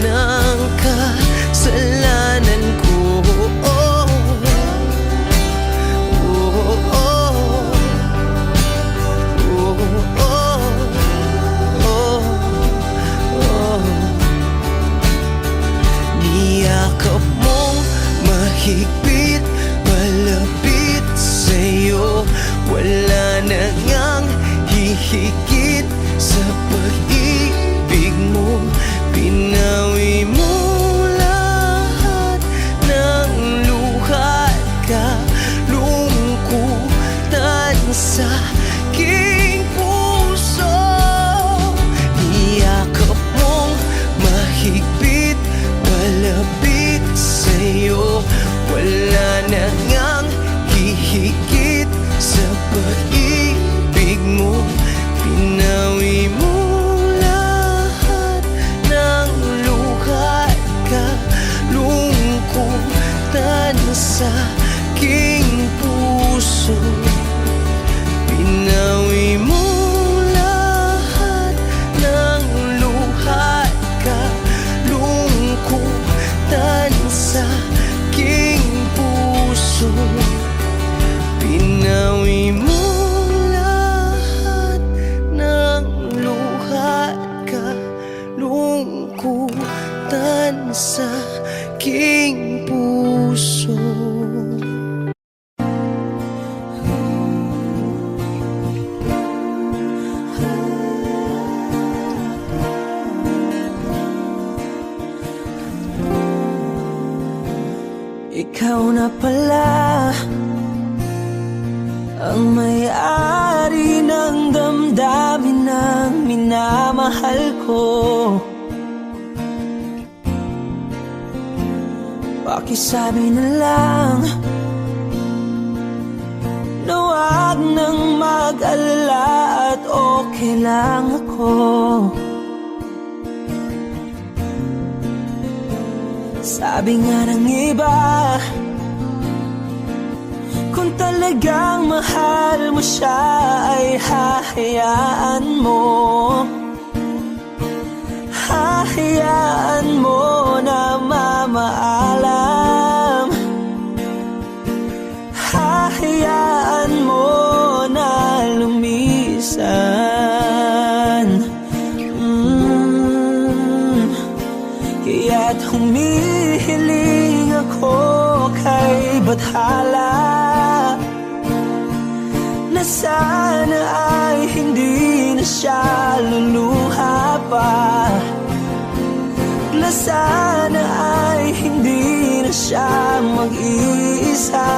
A: ng kasalanan ko. Oh, oh, oh, oh, oh, oh, oh. Niyakap mong mahigpit, palapit sa'yo. Wala na ngang hihigit sa pag-ibig mo. Pinawi mo lahat ng luha at kalungkutan sa aking puso. Niyakap mong mahigpit, palapit sa'yo. Wala na ngang hihigit sa pag-ibig mo. Pinawi mo lahat ng nga pala ang may-ari ng damdamin ng minamahal ko. Pakisabi na lang na wag nang mag-alala at okay lang ako. Sabi nga ng iba, kung talagang mahal mo siya ay hahayaan mo. Hahayaan mo na mamaalam. Hahayaan mo na lumisan. Kaya't humihiling ako kay Bathala na sana ay hindi na siya luluha pa, na sana ay hindi na siya mag-iisa,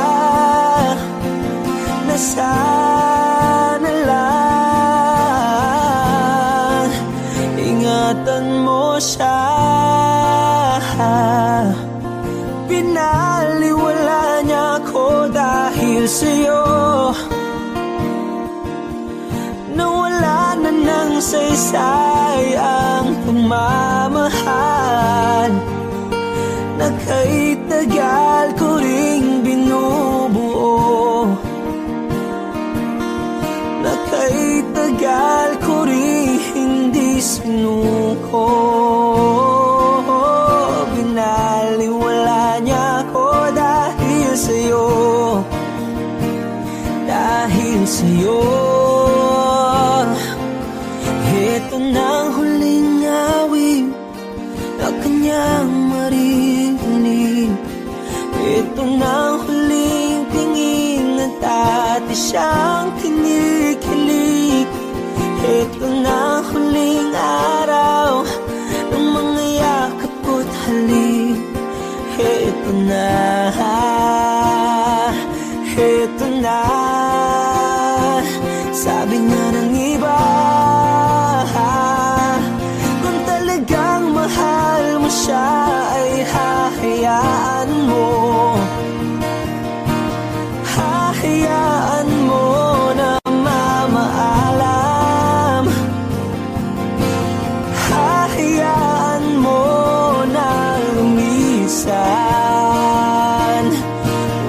A: na sana lang ingatan mo siya. Pinaliwala niya ako dahil sa'yo, nawala na ng saysay ang pagmamahal na kay tagal ko ring binubuo, na kay tagal ko ring hindi sinuko. Binaliwala niya ako dahil sa'yo, dahil sa'yo. Ito na ang huling awit na kanyang maririnig. Ito na ang huling tingin at dati siyang kinikilig. Ito na ang huling araw ng mga yakap ko't halik. Ito na, ito na. Sabi nga ng iba, kung talagang mahal mo siya ay hahayaan mo. Hahayaan mo na mamaalam. Hahayaan mo na lumisan.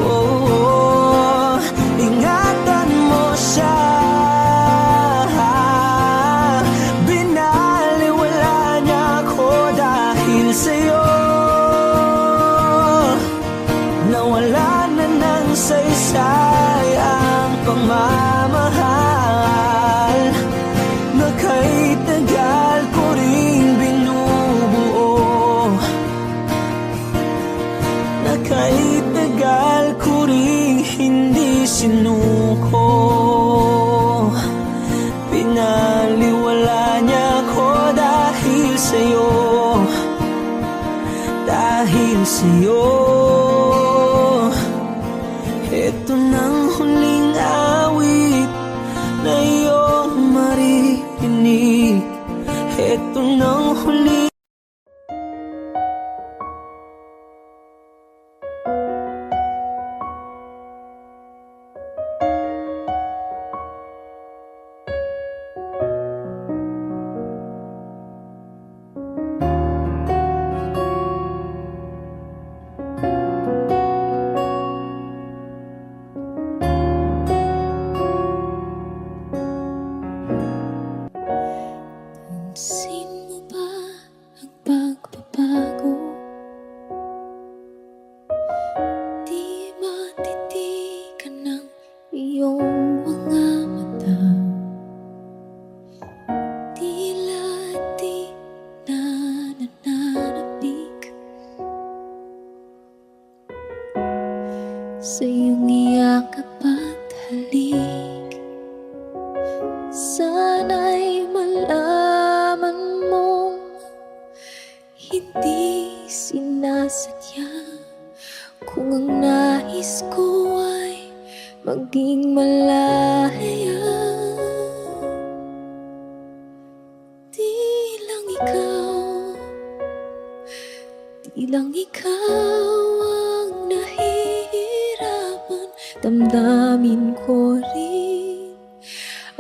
A: Oh, ingatan mo siya. Binaliwala niya ako dahil sa'yo, nawala na ng saysay ang pagmamahal na kay tagal ko ring binubuo, na kay tagal ko ring hindi sinuko. Pinaliwala niya ako dahil sa'yo, dahil sa'yo. Ito nang huling awit na iyong maririnig. Ito nang huling
B: Pansin mo ba maging malaya. Di lang ikaw ang nahihirapan. Damdamin ko rin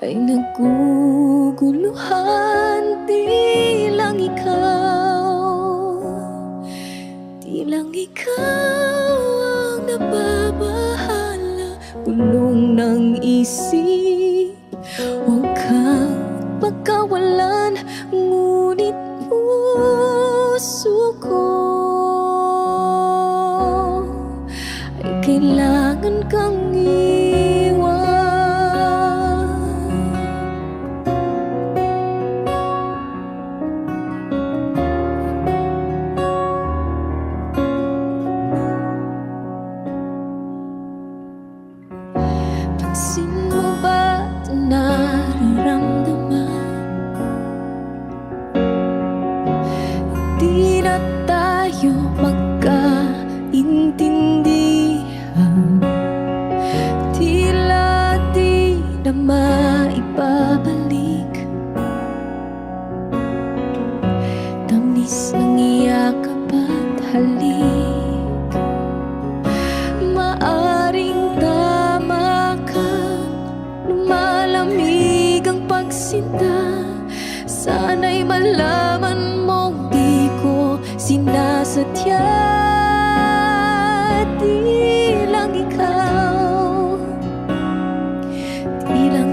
B: ay naguguluhan. Di lang ikaw ang nababahala. Bulong ng isip, huwag kang pagkawalan. Ngunit puso ko ay kailangan kang iwan. Pansin mo ba ito nararamdaman? Di na tayo magkaintindihan. Tila di na maibabalik. Tamis ng iyakap at halik. Maaring tama ka, lumalamig ang pagsinta. Sana'y malaman mong di ko sinasadya. Di lang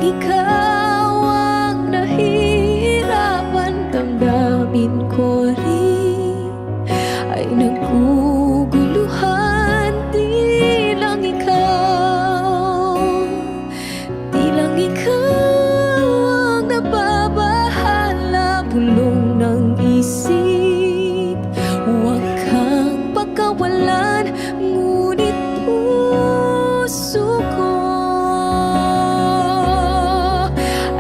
B: ikaw ang nahihirapan. Damdamin ko rin ay naguguluhan. Di lang ikaw ang nababahala. Bulong ng isip, huwag kang pagkawalan. Ngunit puso ko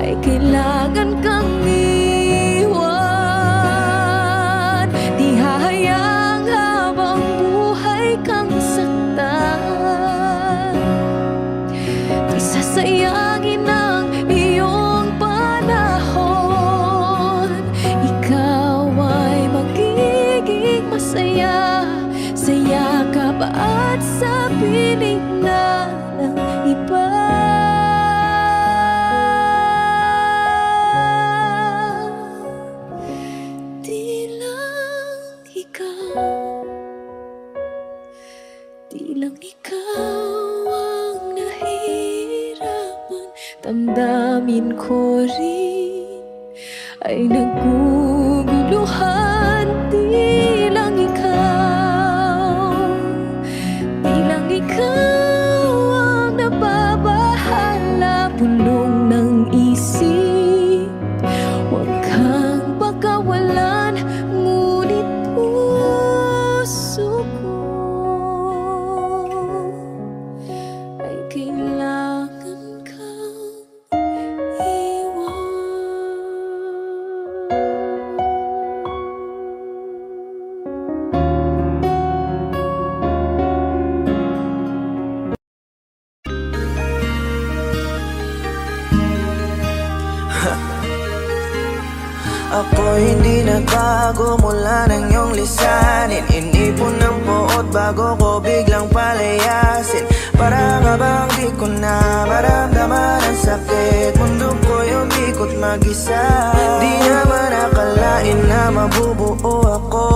B: ay kailangan kang iwan. Di hahayang habang buhay kang saktan. Di sasayangin ang iyong panahon. Ikaw ay magiging masaya sa yakap at sa piling na ng iba. Di lang ikaw ang nahihirapan. Damdamin ko rin ay naguguluhan. Di lang ikaw ang nababahala. Bulong ng isip, huwag kang pagkawalan. Ngunit puso ko ay kailangan kang iwan.
C: Ako hindi nagbago mula nang iyong lisanin. Inipon ng buot bago ko biglang palayasin. Para nga bang di ko na maramdaman ang sakit. Mundo ko'y umikot mag-isa. Di naman akalain na mabubuo ako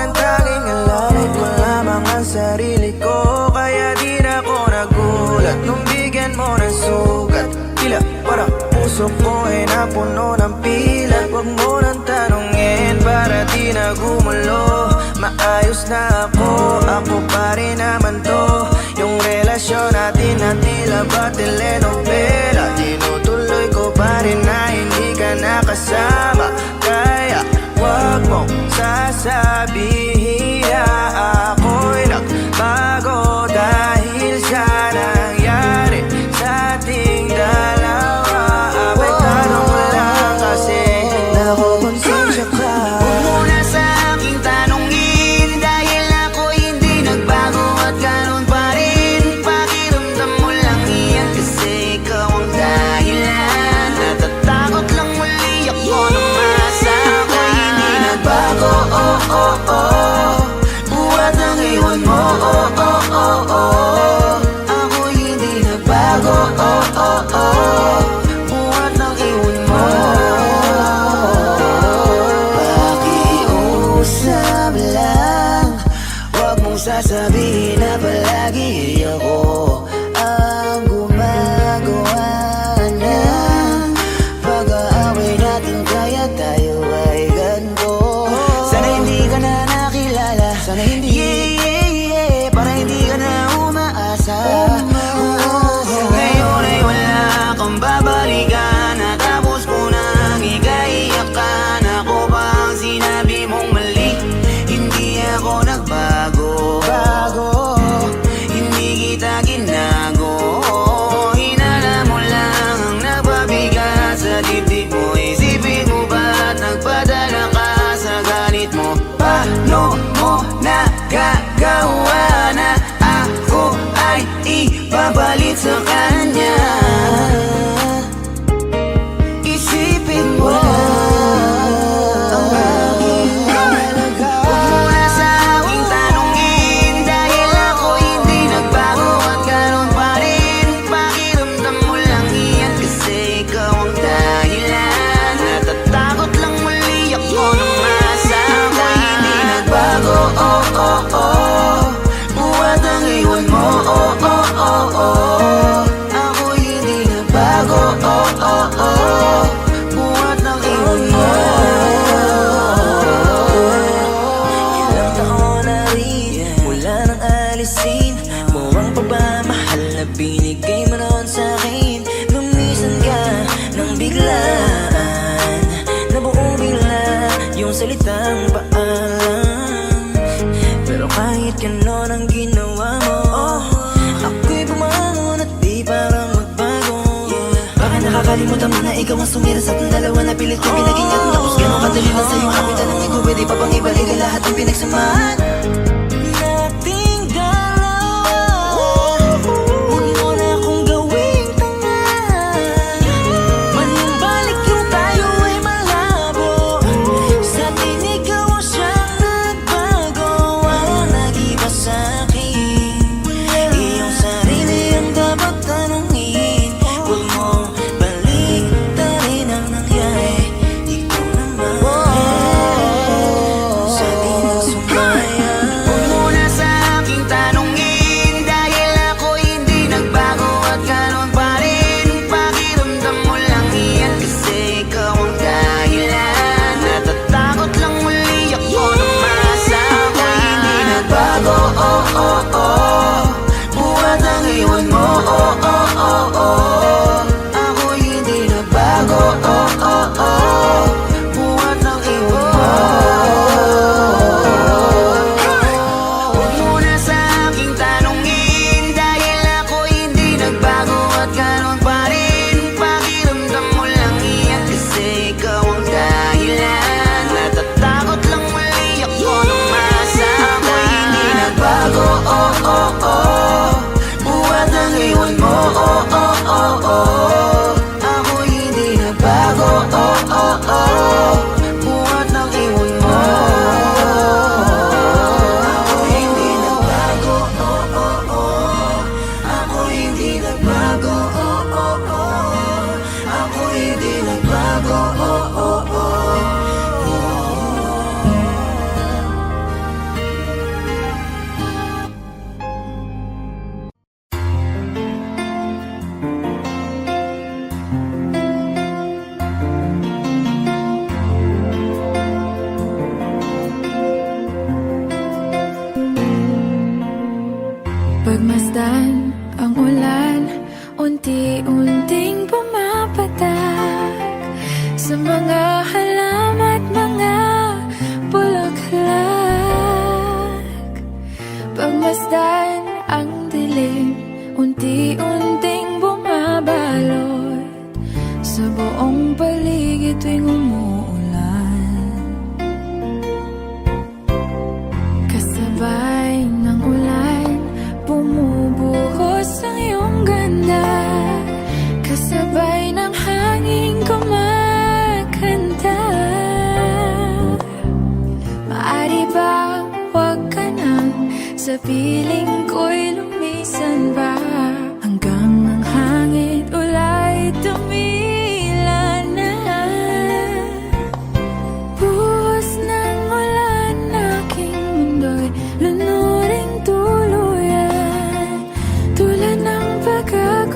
C: ng tanging alalay ko lamang ang sarili ko. Kaya di na ako nagulat nung bigyan mo ng sugat. Tila parang puso ko ay napuno ng pilat. Huwag mo nang tanungin para di na gumulo. Maayos na ako pa rin naman to. Yung relasyon natin na tila ba telenovela. Tinutuloy ko pa rin na hindi ka nakasama. Kaya huwag mong sasabihin na ako'y nagbago dahil sa nangyari sa ating dalawa. Apektado ko lang kasi nakukonsensya ka. Huwag mo na sa aking tanongin dahil ako hindi nagbago at ganun pa rin. Pakiramdam mo lang iyan kasi Buhat ng iwan mo. Pakiusap lang, huwag mong sasabihin na palagi ako ang gumagawa ng pag-aaway natin, kaya tayo ay ganito. Sana hindi ka na nakilala, sana hindi, para hindi ka na umaasa. Ngayon ay wala kang babalikan, natapos ko nang ikaiyakan. Ako ba ang sinabi mong mali? Hindi ako nagbago, hindi kita ginago. Hinala mo lang ang nagpabigat sa dibdib mo. Isipin mo ba't nagpadala ka sa galit mo? Paano mo nagagawa na ako ay ipapalit sa kanya? Isipin mo ang aking halaga. Huwag mo na sa aking tanungin, dahil ako hindi nagbago at ganun pa rin. Pakiramdam mo lang iyan kasi ikaw ang dahilan. Natatakot lang muli ako na masama. Ako'y hindi nagbago, buhat ang iwan mo. Ako'y hindi nagbago, buhat ng iwan mo. Ilang taon na rin, wala nang alisin mo ang pagmamahal na binigay mo noon sa'kin. Lumisan ka ng biglaan, nabuong bigla yung salitang paalam. Pero kahit ganon ang ginawa mo, ako'y bumangon at di parang magbago. Baka nakakalimutan mo na ikaw ang sumira sa ating dalawa, na pilit kong pinagingat. Tapos ganon kadali na sa'yo kapitan ng ikaw, pwede pa bang ibalik ang lahat ng pinagsamahan nating dalawa? Huwag mo na akong gawing tanga, manumbalik yung tayo ay malabo. Sa tinig ikaw ang siyang nagbago, walang nag-iba sa'kin. Iyong sarili ang dapat tanungin, huwag mo baliktarin ang nangyari. Ikaw naman sa tinang sumayan. Huwag mo na sa aking tanungin, dahil ako hindi nagbago at ganun pa rin. Pakiramdam mo lang iyan kasi ikaw ang dahilan. Natatakot lang muli ako na masama. Ako'y hindi nagbago, buhat ang iwan mo. Ako'y hindi nagbago, buhat ng iwan mo. Huwag mo na sa aking tanungin, dahil ako hindi nagbago at ganun pa rin. Pakiramdam mo lang iyan kasi ikaw ang dahilan. Natatakot lang muli ako na masama. Ako'y hindi nagbago, buhat ang iwan mo. Ako'y hindi nagbago, buhat ng iwan mo. Ako'y hindi nagbago, ako'y hindi nagbago, ako'y hindi nagbago.
B: Pagmasdan ang ulan, unti-unting pumapatak sa mga halaman at mga bulaklak. Pagmasdan ang dilim, unti-unting bumabalot sa buong paligid tuwing umuulan. Kasabay ng ulan, bumubuhos ang iyong ganda. Kasabay ng hangin kumakanta. Maaari ba wag ka nang sa piling ko'y lumisan ba, hanggang ang hangin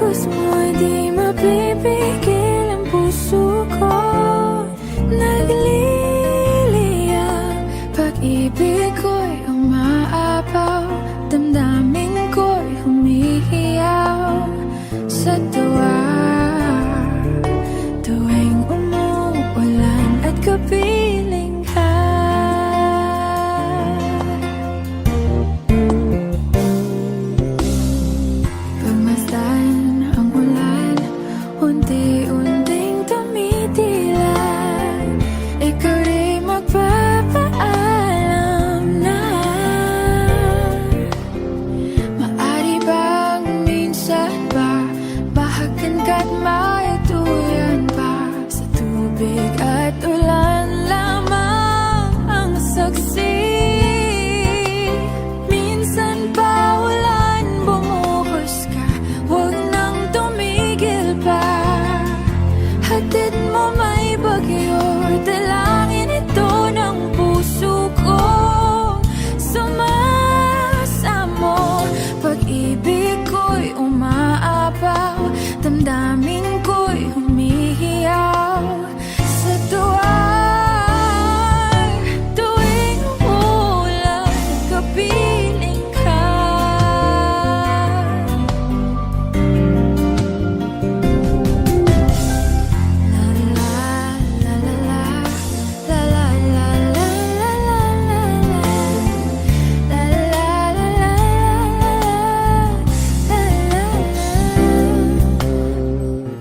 B: pag-agos mo, di mapipigil ang puso ko. Nagliliyab, pag-ibig ko'y umaapaw, damdamin ko'y humihiyaw sa tuwa. Tuwing umuulan at kapiling ka, pagmasdan ang ulan, unti-unting tumitilay, ikaw rin magpapaalam na. Maari bang minsan ba bahagan ka't maituyan pa? Sa tubig at ulan lamang ang saksi. Minsan pa ulan bumuhos ka, huwag nang tumigil pa. Hatid mo may bagyo, dalangin ito ng puso ko. Sumasamo, pag-ibig ko'y umaapaw, damdamin ko'y humihiyaw sa tuwa. Tuwing umulan at kapiling ka, la la la la la, la la la la la la la, la la la la la.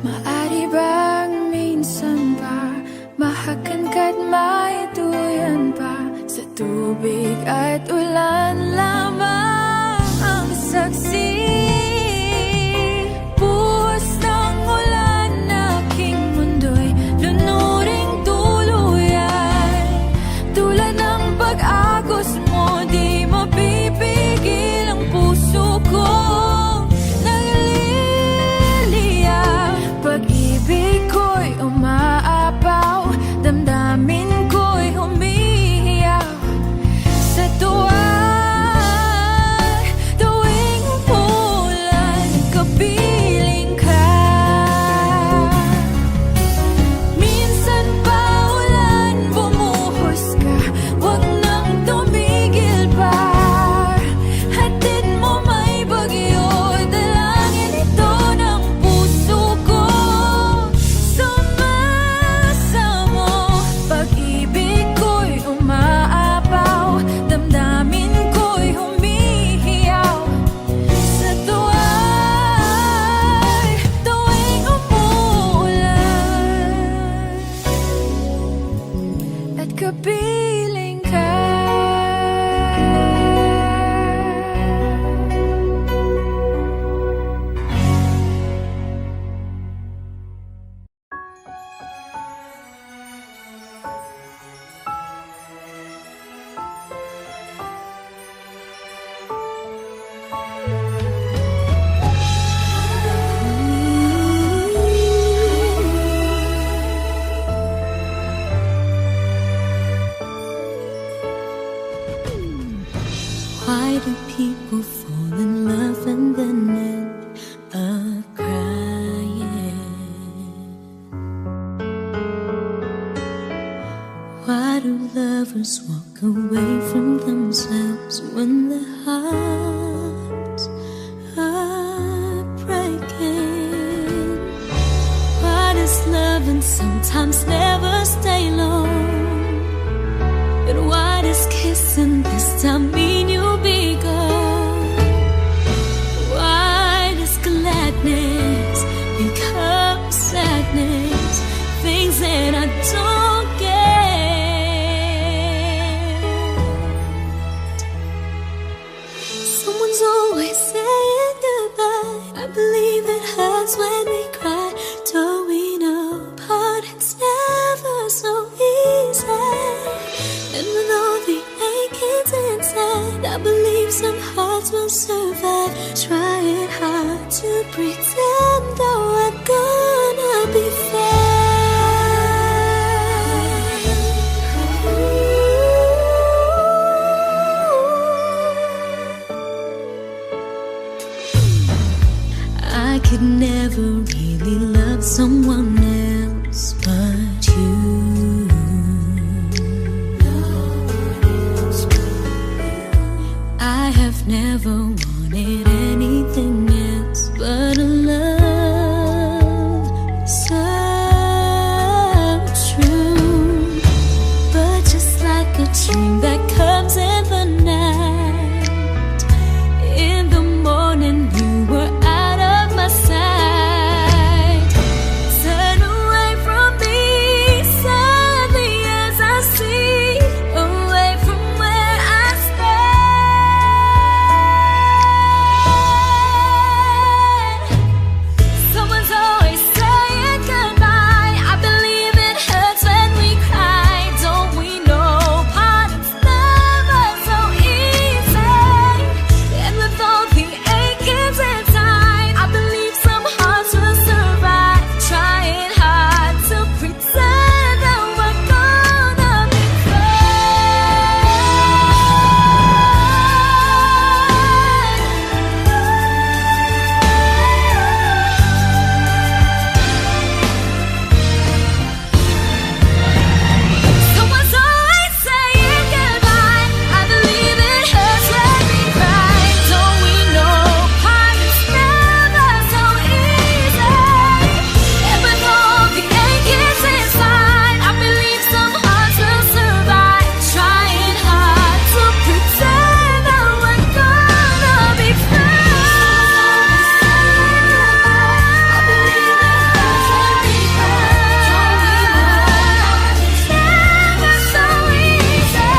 B: Maari bang minsan pa mahagan ka't maituyan pa? Sa tubig at ulan lamang ang saksi. Buhos ng ulan, aking mundo'y lunuring tuluyan. Tulad ng pag-agos mo, di mapipigil ang puso ko. Nagliliyab, pag-ibig ko'y umaapaw, damdamin ko'y humihiyaw sa tuwa. Tuwing umulan, kapiling ka. Minsan pa ulan bumuhos ka, huwag nang tumigil pa. Hatid mo may bagyo, dalangin ito ng puso ko. Sumasamo, pag-ibig ko'y umaapaw, damdamin ko'y humihiyaw sa tuwa. Tuwing umuulan at kapiling ka. Why do people fall in love and then end up crying? Why do lovers walk away from themselves when their hearts are breaking? Why does loving sometimes never stay long? And why does kissing this time mean you'll be gone? Why does gladness become sadness? Things that I don't get. Someone's always saying goodbye. I believe it hurts when we cry. Don't we know apart? It's never so easy. never really loved someone else but you. I have never wanted anything else but a love so true. But just like a dream that comes in the night, in the morning you were out of my sight. Turn away from me sadly as I see, away from where I stand. Someone's always saying goodbye. I believe it hurts when we cry. Don't we know parting's never so easy? And with all the achings inside, I believe some hearts will survive. Trying hard to pretend that we're gonna be Someone's always saying goodbye. I believe it hurts when we cry. Don't we know parting's never so easy? And with all the achings inside, I believe some hearts will survive. Trying hard to pretend that we're gonna be fine. I believe it hurts when we never so easy.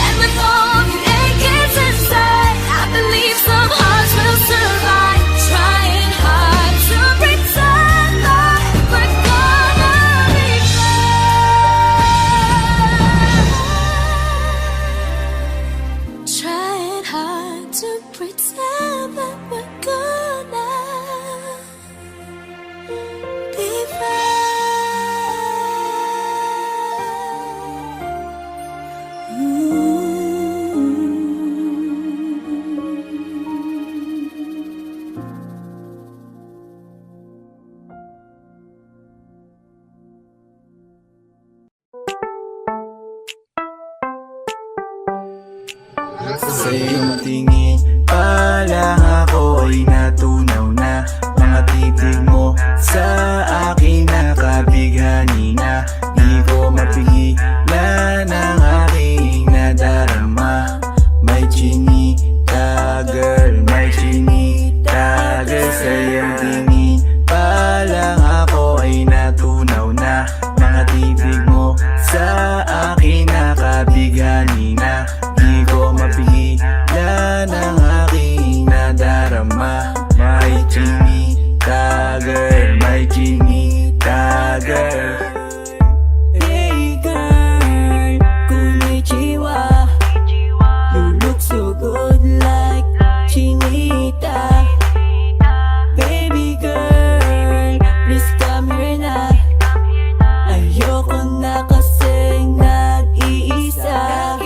B: And with all the achings inside, I believe some hearts will survive. Trying hard to pretend that we're gonna be fine. Trying hard to pretend that we're gonna be
E: Sa iyong tingin pa lang ako ay natunaw na. Mga titig mo sa akin nakabighani na. Di ko mapigilan ang aking nadarama. May chinita girl, may chinita girl. Sa iyong tingin pa lang ako ay natunaw na. Mga titig mo sa akin nakabighani na. Di ko mapigilan ang aking nadarama. May chinita girl, may chinita girl.
A: Hey girl, konnichiwa. You look so good like Chinita. Baby girl, please come here na. Ayoko na kasing nag-iisa.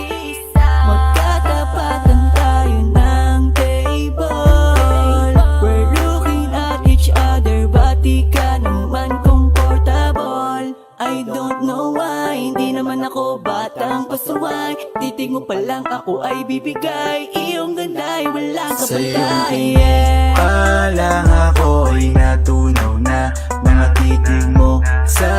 A: Magkatapatan tayo ng table. We're looking at each other, but di ka naman comfortable. I don't know why, hindi naman ako batang pasuway. Titig mo pa lang ako ay bibigay. Iyong ganda ay walang
E: Sa iyong
A: kapatay.
E: tingin pa lang ako ay natunaw na. Mga titig mo sa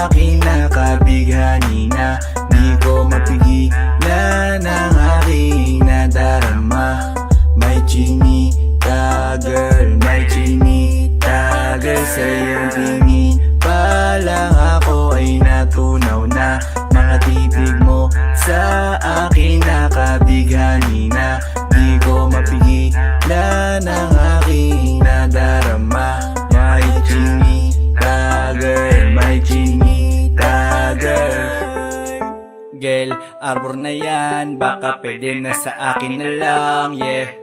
E: akin nakabighani na. Di ko mapigilan ang aking nadarama. May chinita girl, may chinita girl. Sa iyong tingin pa lang ako ay natunaw na. Mga titig mo sa akin nakabighani na. Di ko mapigilan ang aking nadarama. May chinita girl, may chinita girl. Girl, arbor na yan, baka pwede na sa akin na lang, yeah.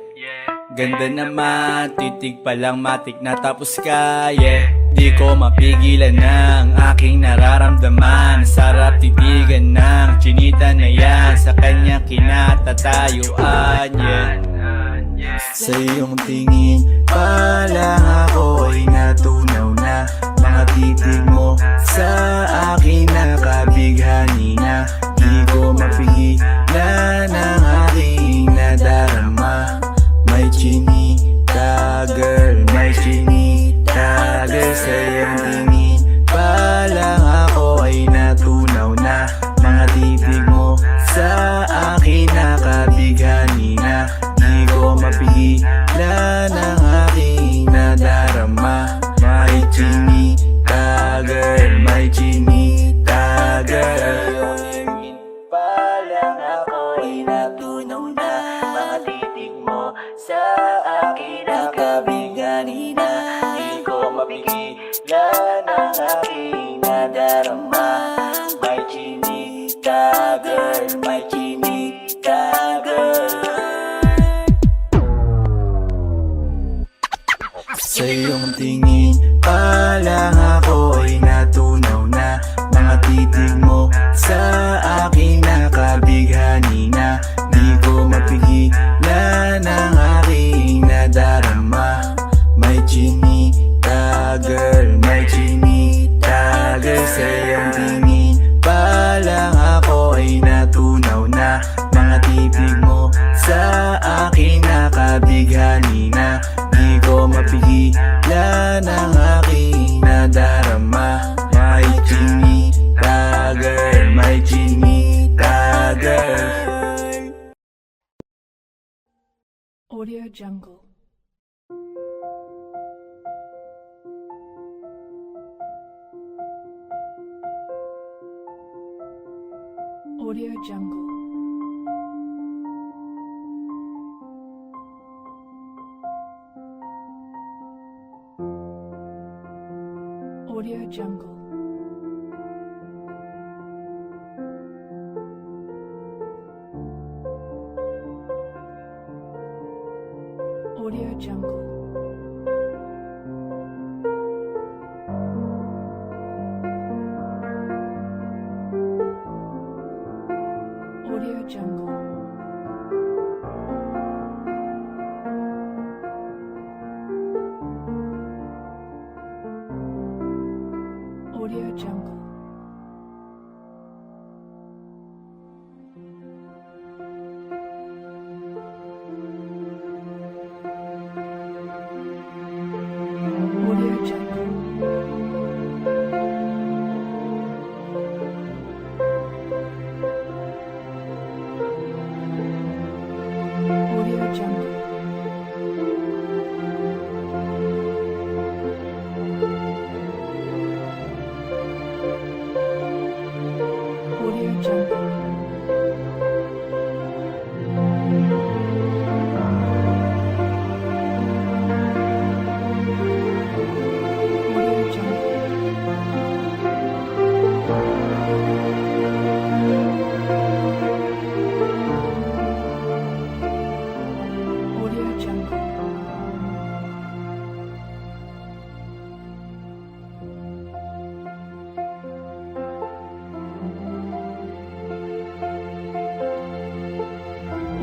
E: Ganda naman, titig pa lang matik na tapos ka, yeah. Di ko mapigilan ng aking nararamdaman. Sarap titigan ng chinita na yan, sa kanya kinatatayuan, yeah.
A: Sa iyong tingin pa lang ako ay natunaw na. Mga titig mo sa akin nakabighani na. Di ko mapigilan ang aking nadarama. May chinita girl, may chinita girl. Sa iyong tingin pa lang ako ay natunaw na. Mga titig mo sa akin nakabighani na. Di ko mapigilan ang aking nadarama. May chinita girl, may chinita girl. Pa lang ako ay natunaw na. Mga titig mo sa akin nakabighani na. Di ko mapigilan ang aking nadarama. May chinita girl, may chinita girl. Sa iyong tingin pa lang ako ay natunaw na. Mga titig mo sa akin nakabighani na. Di ko mapigilan ang aking nadarama. May chinita girl, may chinita girl. Sa iyong tingin pa lang ako ay natunaw na. Mga titig mo sa akin nakabighani na. Di ko mapigilan ang aking nadarama. May chinita girl, may chinita girl.
J: Audio Jungle. Audio Jungle. Audio Jungle. Audio Jungle. Audio Jungle. Audio Jungle. Audio Jungle. Audio Jungle. Audio Jungle. Audio Jungle. Audio Jungle.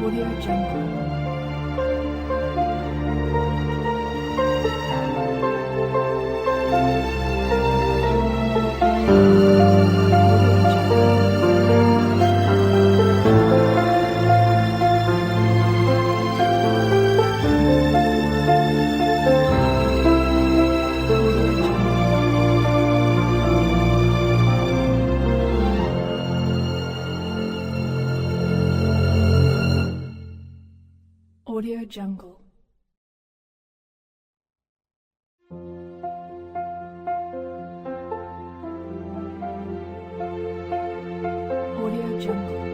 J: Audio Jungle. Audio Jungle. Audio Jungle.